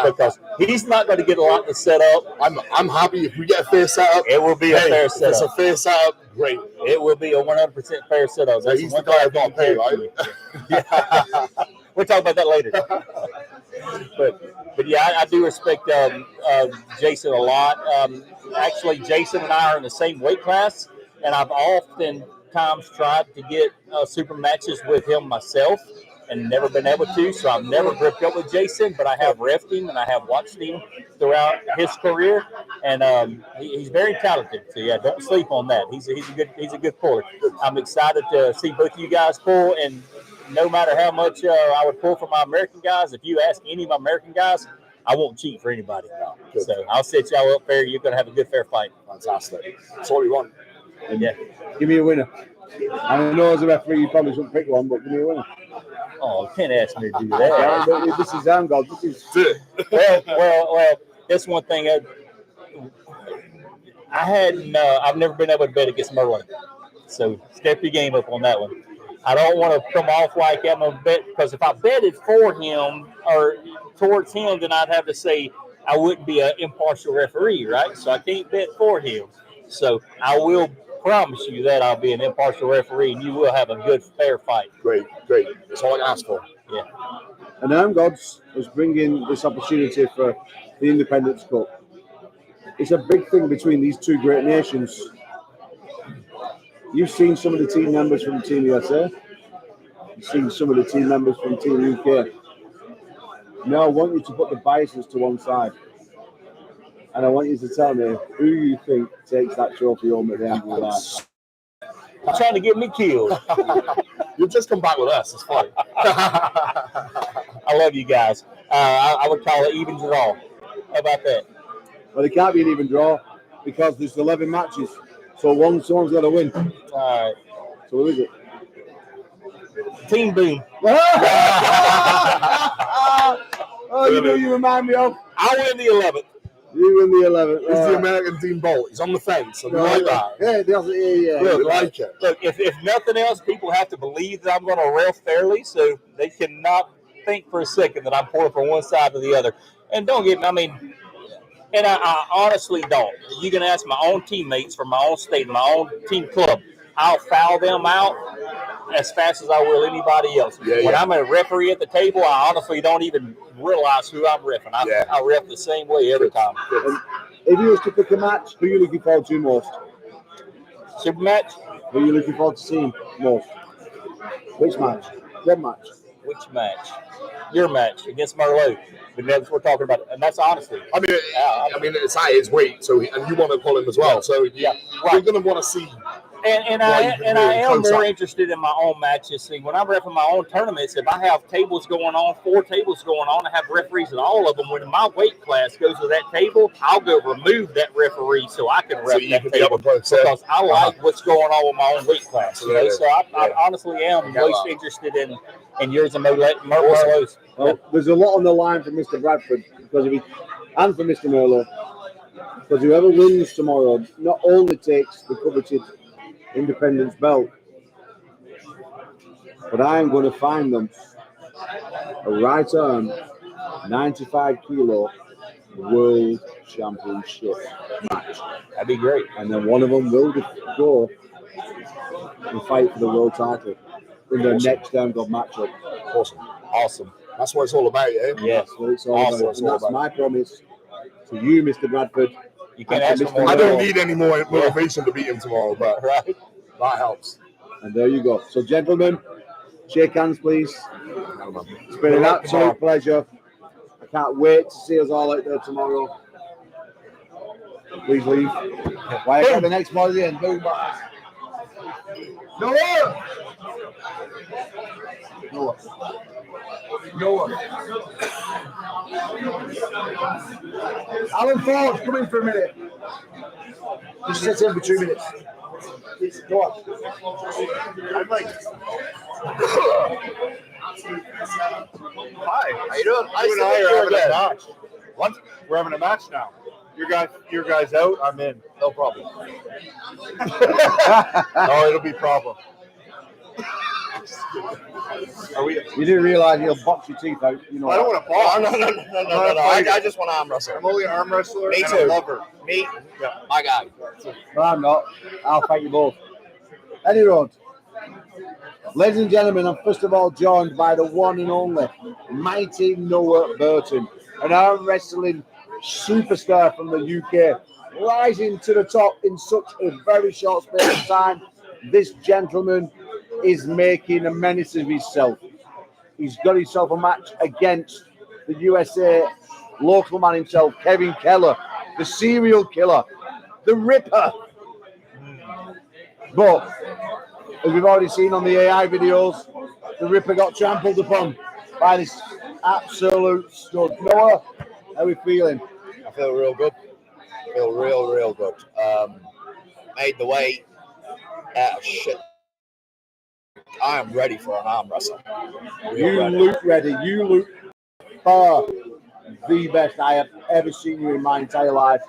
because he's not going to get a lot to set up. I'm happy if we get a fair setup. It will be a fair setup. If it's a fair setup, great. It will be a 100% fair setup. So he's the guy I've got to pay, right? Yeah. We'll talk about that later. But yeah, I do respect Jason a lot. Actually, Jason and I are in the same weight class, and I've oftentimes tried to get super matches with him myself. and never been able to. So I've never gripped up with Jason, but I have reffed him and I have watched him throughout his career, and he's very talented. So yeah, don't sleep on that. He's a good puller. I'm excited to see both of you guys pull, and no matter how much I would pull for my American guys, if you ask any of my American guys, I won't cheat for anybody. So I'll set y'all up fair. You're going to have a good, fair fight. Fantastic. That's all we want. And yeah. Give me a winner. I know as a referee, you probably shouldn't pick one, but give me a winner. Oh, you can't ask me to do that. Yeah, this is ARMGODS. This is well. That's one thing. I've never been able to bet against Merlo. So step your game up on that one. I don't want to come off like I'm a bet, because if I betted for him or towards him, then I'd have to say I wouldn't be an impartial referee, right? So I can't bet for him. So I will promise you that I'll be an impartial referee, and you will have a good, fair fight. Great. That's all I asked for. Yeah. And ARMGODS is bringing this opportunity for the Independence Cup. It's a big thing between these two great nations. You've seen some of the team members from Team USA. You've seen some of the team members from Team UK. Now I want you to put the biases to one side. And I want you to tell me who you think takes that trophy home at the end of the night. You're trying to get me killed. You've just come back with us. It's fine. I love you guys. I would call it even draw. How about that? Well, it can't be an even draw because there's 11 matches. So someone's got to win. All right. So who is it? Team Boom. Oh, you know you remind me of? I'll win the 11th. You win the 11th. He's the American Dean Bolt. He's on the fence. So like that. Yeah. Look, like it. Look, if nothing else, people have to believe that I'm going to ref fairly, so they cannot think for a second that I'm pulling from one side to the other. And don't get me, and I honestly don't. You can ask my own teammates from my own state, my own team club. I'll foul them out as fast as I will anybody else. When I'm a referee at the table, I honestly don't even realize who I'm reffing. I ref the same way every time. And if you was to pick a match, who are you looking forward to most? Super match? Who are you looking forward to seeing most? Which match? What match? Which match? Your match against Merlo. But that's what we're talking about, and that's honestly. I mean, it's at his weight, so and you want to pull him as well. So you're going to want to see. And I am more interested in my own matches. See, when I'm reffing my own tournaments, if I have tables going on, 4 tables going on, I have referees in all of them. When my weight class goes to that table, I'll go remove that referee so I can ref that table because I like what's going on with my own weight class. You know? So I honestly am most interested in yours and Merlo's. Well, there's a lot on the line for Mr. Bradford and for Mr. Merlo, because whoever wins tomorrow not only takes the coveted Independence belt, but I am going to find them a right arm 95 kilo world championship match. That'd be great. And then one of them will go and fight for the world title in their next ARMGODS matchup. Awesome. That's what it's all about, yeah? Yes. That's what it's all about. And that's my promise to you, Mr. Bradford. You can't ask for more. I don't need any more motivation to beat him tomorrow, but that helps. And there you go. So, gentlemen, shake hands, please. It's been an absolute pleasure. I can't wait to see us all out there tomorrow. Please leave. Why get the next body in? Boom, box. Noah! Alan Ford, come in for a minute. Just sit in for 2 minutes. Go on. Hi, how you doing? You and I are having a match. What? We're having a match now. Your guys out, I'm in. No problem. No, it'll be problem. You didn't realize you'll box your teeth out. You know I don't want to box. No. I just want to arm wrestle. I'm only an arm wrestler Me and too. a lover. Me? Yeah. My guy. But I'm not. I'll fight you both. Eddie Road. Ladies and gentlemen, I'm first of all joined by the one and only mighty Noah Burton, an arm wrestling superstar from the UK, rising to the top in such a very short space of time. This gentleman is making a menace of himself. He's got himself a match against the USA local man himself, Kevin Keller, the serial killer, the Ripper. But as we've already seen on the AI videos, the Ripper got trampled upon by this absolute stud. Noah, how are we feeling? I feel real good. I feel real good. Made the weight out of shit. I am ready for an arm wrestle. You look ready. You look far the best I have ever seen you in my entire life.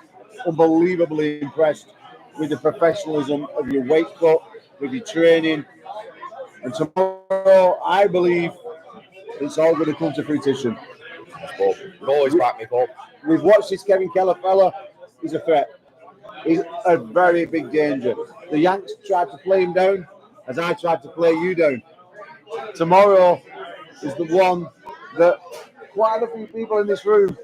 Unbelievably impressed with the professionalism of your weight cut, with your training. And tomorrow, I believe it's all going to come to fruition. You always back me, Paul. We've watched this Kevin Keller fella. He's a threat. He's a very big danger. The Yanks tried to play him down as I tried to play you down. Tomorrow is the one that quite a few people in this room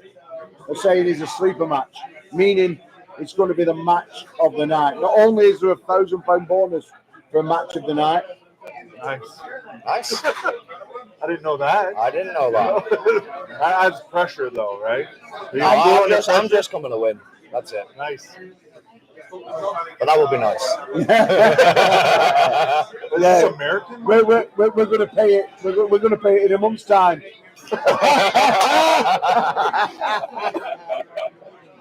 are saying is a sleeper match, meaning it's going to be the match of the night. Not only is there a £1,000 bonus for a match of the night. Nice. I didn't know that. I didn't know that. That adds pressure, though, right? I'm just coming to win. That's it. Nice. But that would be nice. Yeah. American? We're going to pay it. We're going to pay it in a month's time.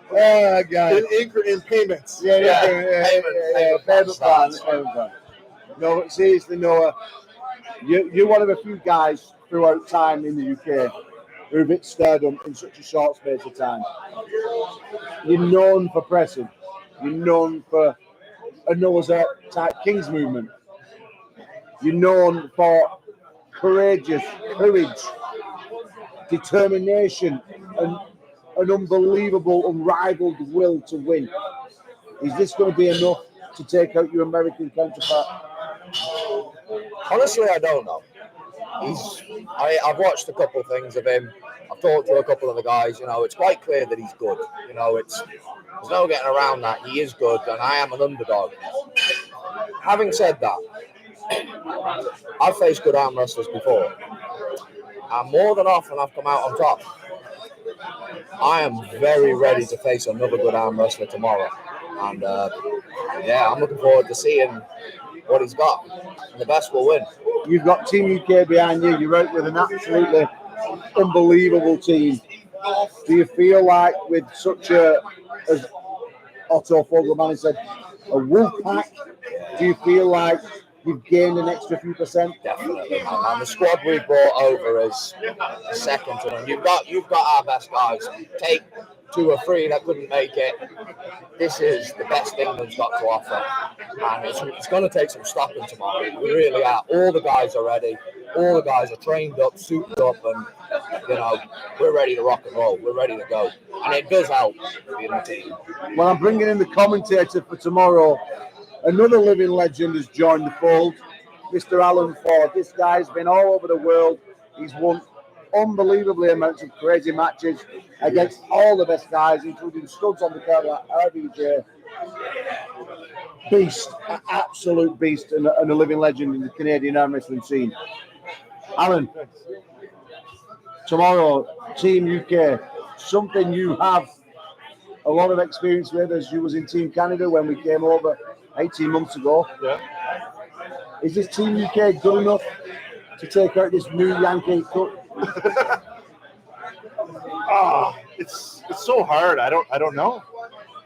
Oh, God. In payments. Payment plan. No, but seriously, Noah, you're one of a few guys throughout time in the UK who've hit stardom in such a short space of time. You're known for pressing. You're known for a Noah's Ark type King's movement. You're known for courage, determination, and an unbelievable, unrivaled will to win. Is this going to be enough to take out your American counterpart? Honestly, I don't know. I've watched a couple of things of him. I've talked to a couple of the guys. It's quite clear that he's good. There's no getting around that. He is good, and I am an underdog. Having said that, I've faced good arm wrestlers before, and more than often I've come out on top. I am very ready to face another good arm wrestler tomorrow, and I'm looking forward to seeing what he's got. And the best will win. You've got Team UK behind you. You're out with an absolutely unbelievable team. Do you feel like with such a, as Otto Fogelman said, a wolf pack, do you feel like you've gained an extra few percent? Definitely, man. And the squad we brought over is second to none. You've got our best guys. Take 2 or 3 that couldn't make it. This is the best England's got to offer, and it's going to take some stopping tomorrow. We really are. All the guys are ready. All the guys are trained up, suited up, and we're ready to rock and roll. We're ready to go, and it does help being a team. Well, I'm bringing in the commentator for tomorrow. Another living legend has joined the fold, Mr. Alan Ford. This guy's been all over the world. He's won unbelievably amounts of crazy matches against all the best guys, including studs on the card like RBJ. Beast, an absolute beast, and a living legend in the Canadian arm wrestling scene. Alan, tomorrow, Team UK, something you have a lot of experience with, as you was in Team Canada when we came over 18 months ago. Yeah. Is this Team UK good enough to take out this new Yankee Cup? It's so hard. I don't know.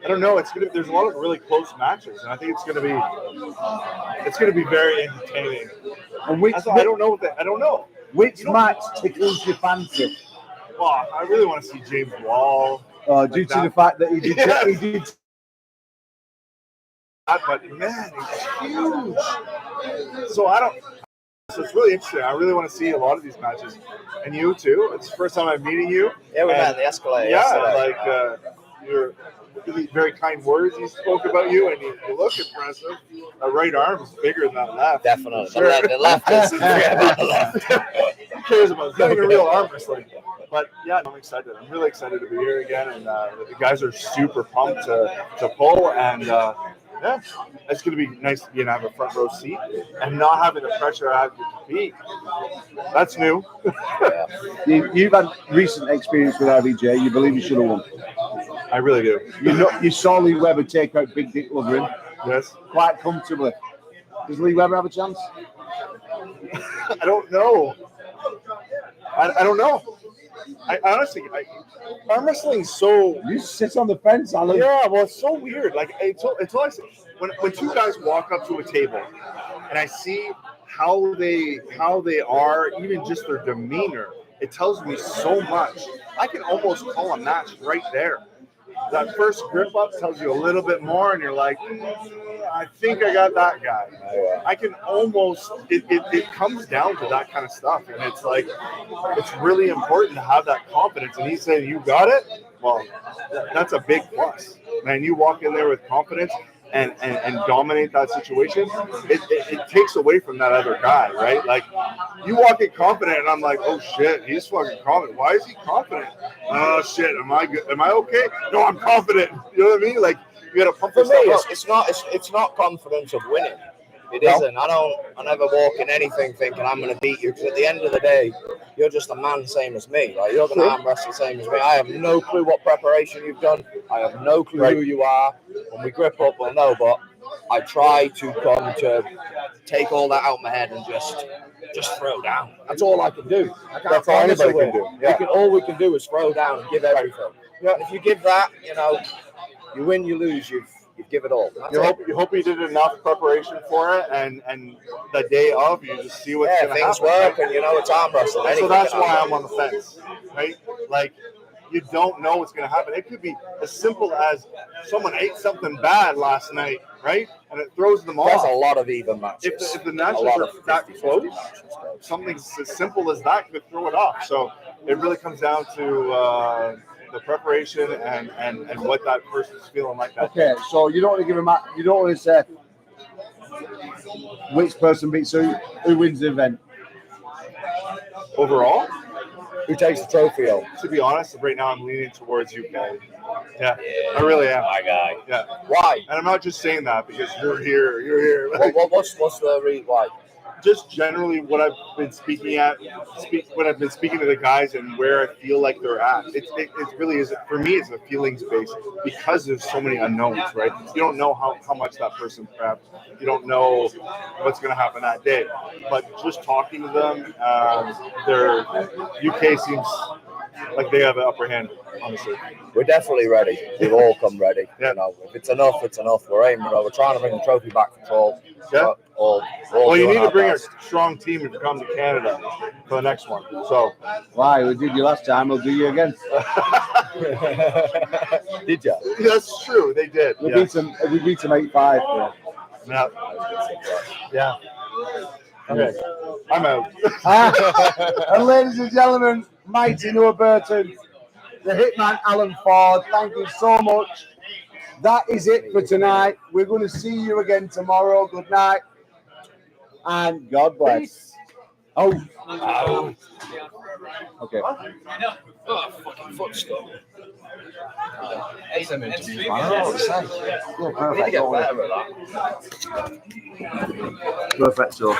There's a lot of really close matches, and I think it's gonna be very entertaining. And I don't know. Which match tickles your fancy? Well, I really want to see James Wall. Due to the fact that he did. Yes. He did. But man, he's huge. So it's really interesting. I really want to see a lot of these matches, and you too. It's the first time I'm meeting you. Yeah, we met in the Escalade. Yeah, your really very kind words you spoke about you, and you look impressive. The right arm is bigger than that left. Definitely. Sure. The left is forget about the left. Who cares about it? It's not even a real arm wrestling. But yeah, I'm excited. I'm really excited to be here again, and the guys are super pumped to pull, and Yeah, it's going to be nice to be and have a front row seat and not having the pressure I have to compete. That's new. You've had recent experience with RBJ. You believe you should have won. I really do. You saw Lee Webber take out Big Dick Lovren. Yes. Quite comfortably. Does Lee Webber have a chance? I don't know. I don't know. I honestly, arm wrestling's so. You sit on the fence, Alan. Yeah, well, it's so weird. Like until I see when two guys walk up to a table, and I see how they are, even just their demeanor, it tells me so much. I can almost call a match right there. That first grip up tells you a little bit more, and you're like, I think I got that guy. I can almost, it comes down to that kind of stuff. And it's like, it's really important to have that confidence. And he said, you got it? Well, that's a big plus. Man, you walk in there with confidence and dominate that situation, it takes away from that other guy, right? Like, you walk in confident, and I'm like, oh shit, he's fucking confident. Why is he confident? Oh shit, am I good? Am I okay? No, I'm confident. You know what I mean? Like, you gotta pump For me, yourself up. it's not confidence of winning. It isn't. I never walk in anything thinking I'm going to beat you, because at the end of the day, you're just a man same as me. Like, you're going to arm wrestle same as me. I have no clue what preparation you've done. I have no clue who you are. When we grip up, we'll know. But I try to come to take all that out of my head and just throw down. That's all I can do. That's all anybody can do. Yeah. All we can do is throw down and give everything. Yeah. If you give that, you win, you lose, you give it all. You hope you did enough preparation for it, and the day of, you just see what's going to happen. Things work, and it's arm wrestling. So that's why I'm on the fence, right? Like, you don't know what's going to happen. It could be as simple as someone ate something bad last night, right? And it throws them off. There's a lot of even matches. If the matches are that close, something as simple as that could throw it off. So it really comes down to the preparation and what that person's feeling like that. Okay, so you don't want to give him that. You don't want to say which person beats who wins the event. Overall, who takes the trophy home? To be honest, right now I'm leaning towards UK. Yeah, I really am. My guy. Yeah. Why? And I'm not just saying that because you're here. What's the reason why? Just generally what I've been speaking to the guys and where I feel like they're at. It really is, for me, it's a feelings based because there's so many unknowns, right? You don't know how much that person prepped. You don't know what's going to happen that day. But just talking to them, their UK seems like they have an upper hand, honestly. We're definitely ready. We've all come ready. Yeah. If it's enough, it's enough. We're aiming. We're trying to bring the trophy back for Troll. Yeah. Well, you need to bring a strong team if you come to Canada for the next one. So, why? We did you last time. We'll do you again. Did you? That's true. They did. We beat them 8-5. Yeah. Okay. I'm out. And ladies and gentlemen, mighty Noah Burton, the hitman Alan Ford, thank you so much. That is it for tonight. We're going to see you again tomorrow. Good night. And God bless. Peace. Oh. Okay. Oh, fucking foot stuck. I don't know what to say. Yeah, perfect. Perfect. So.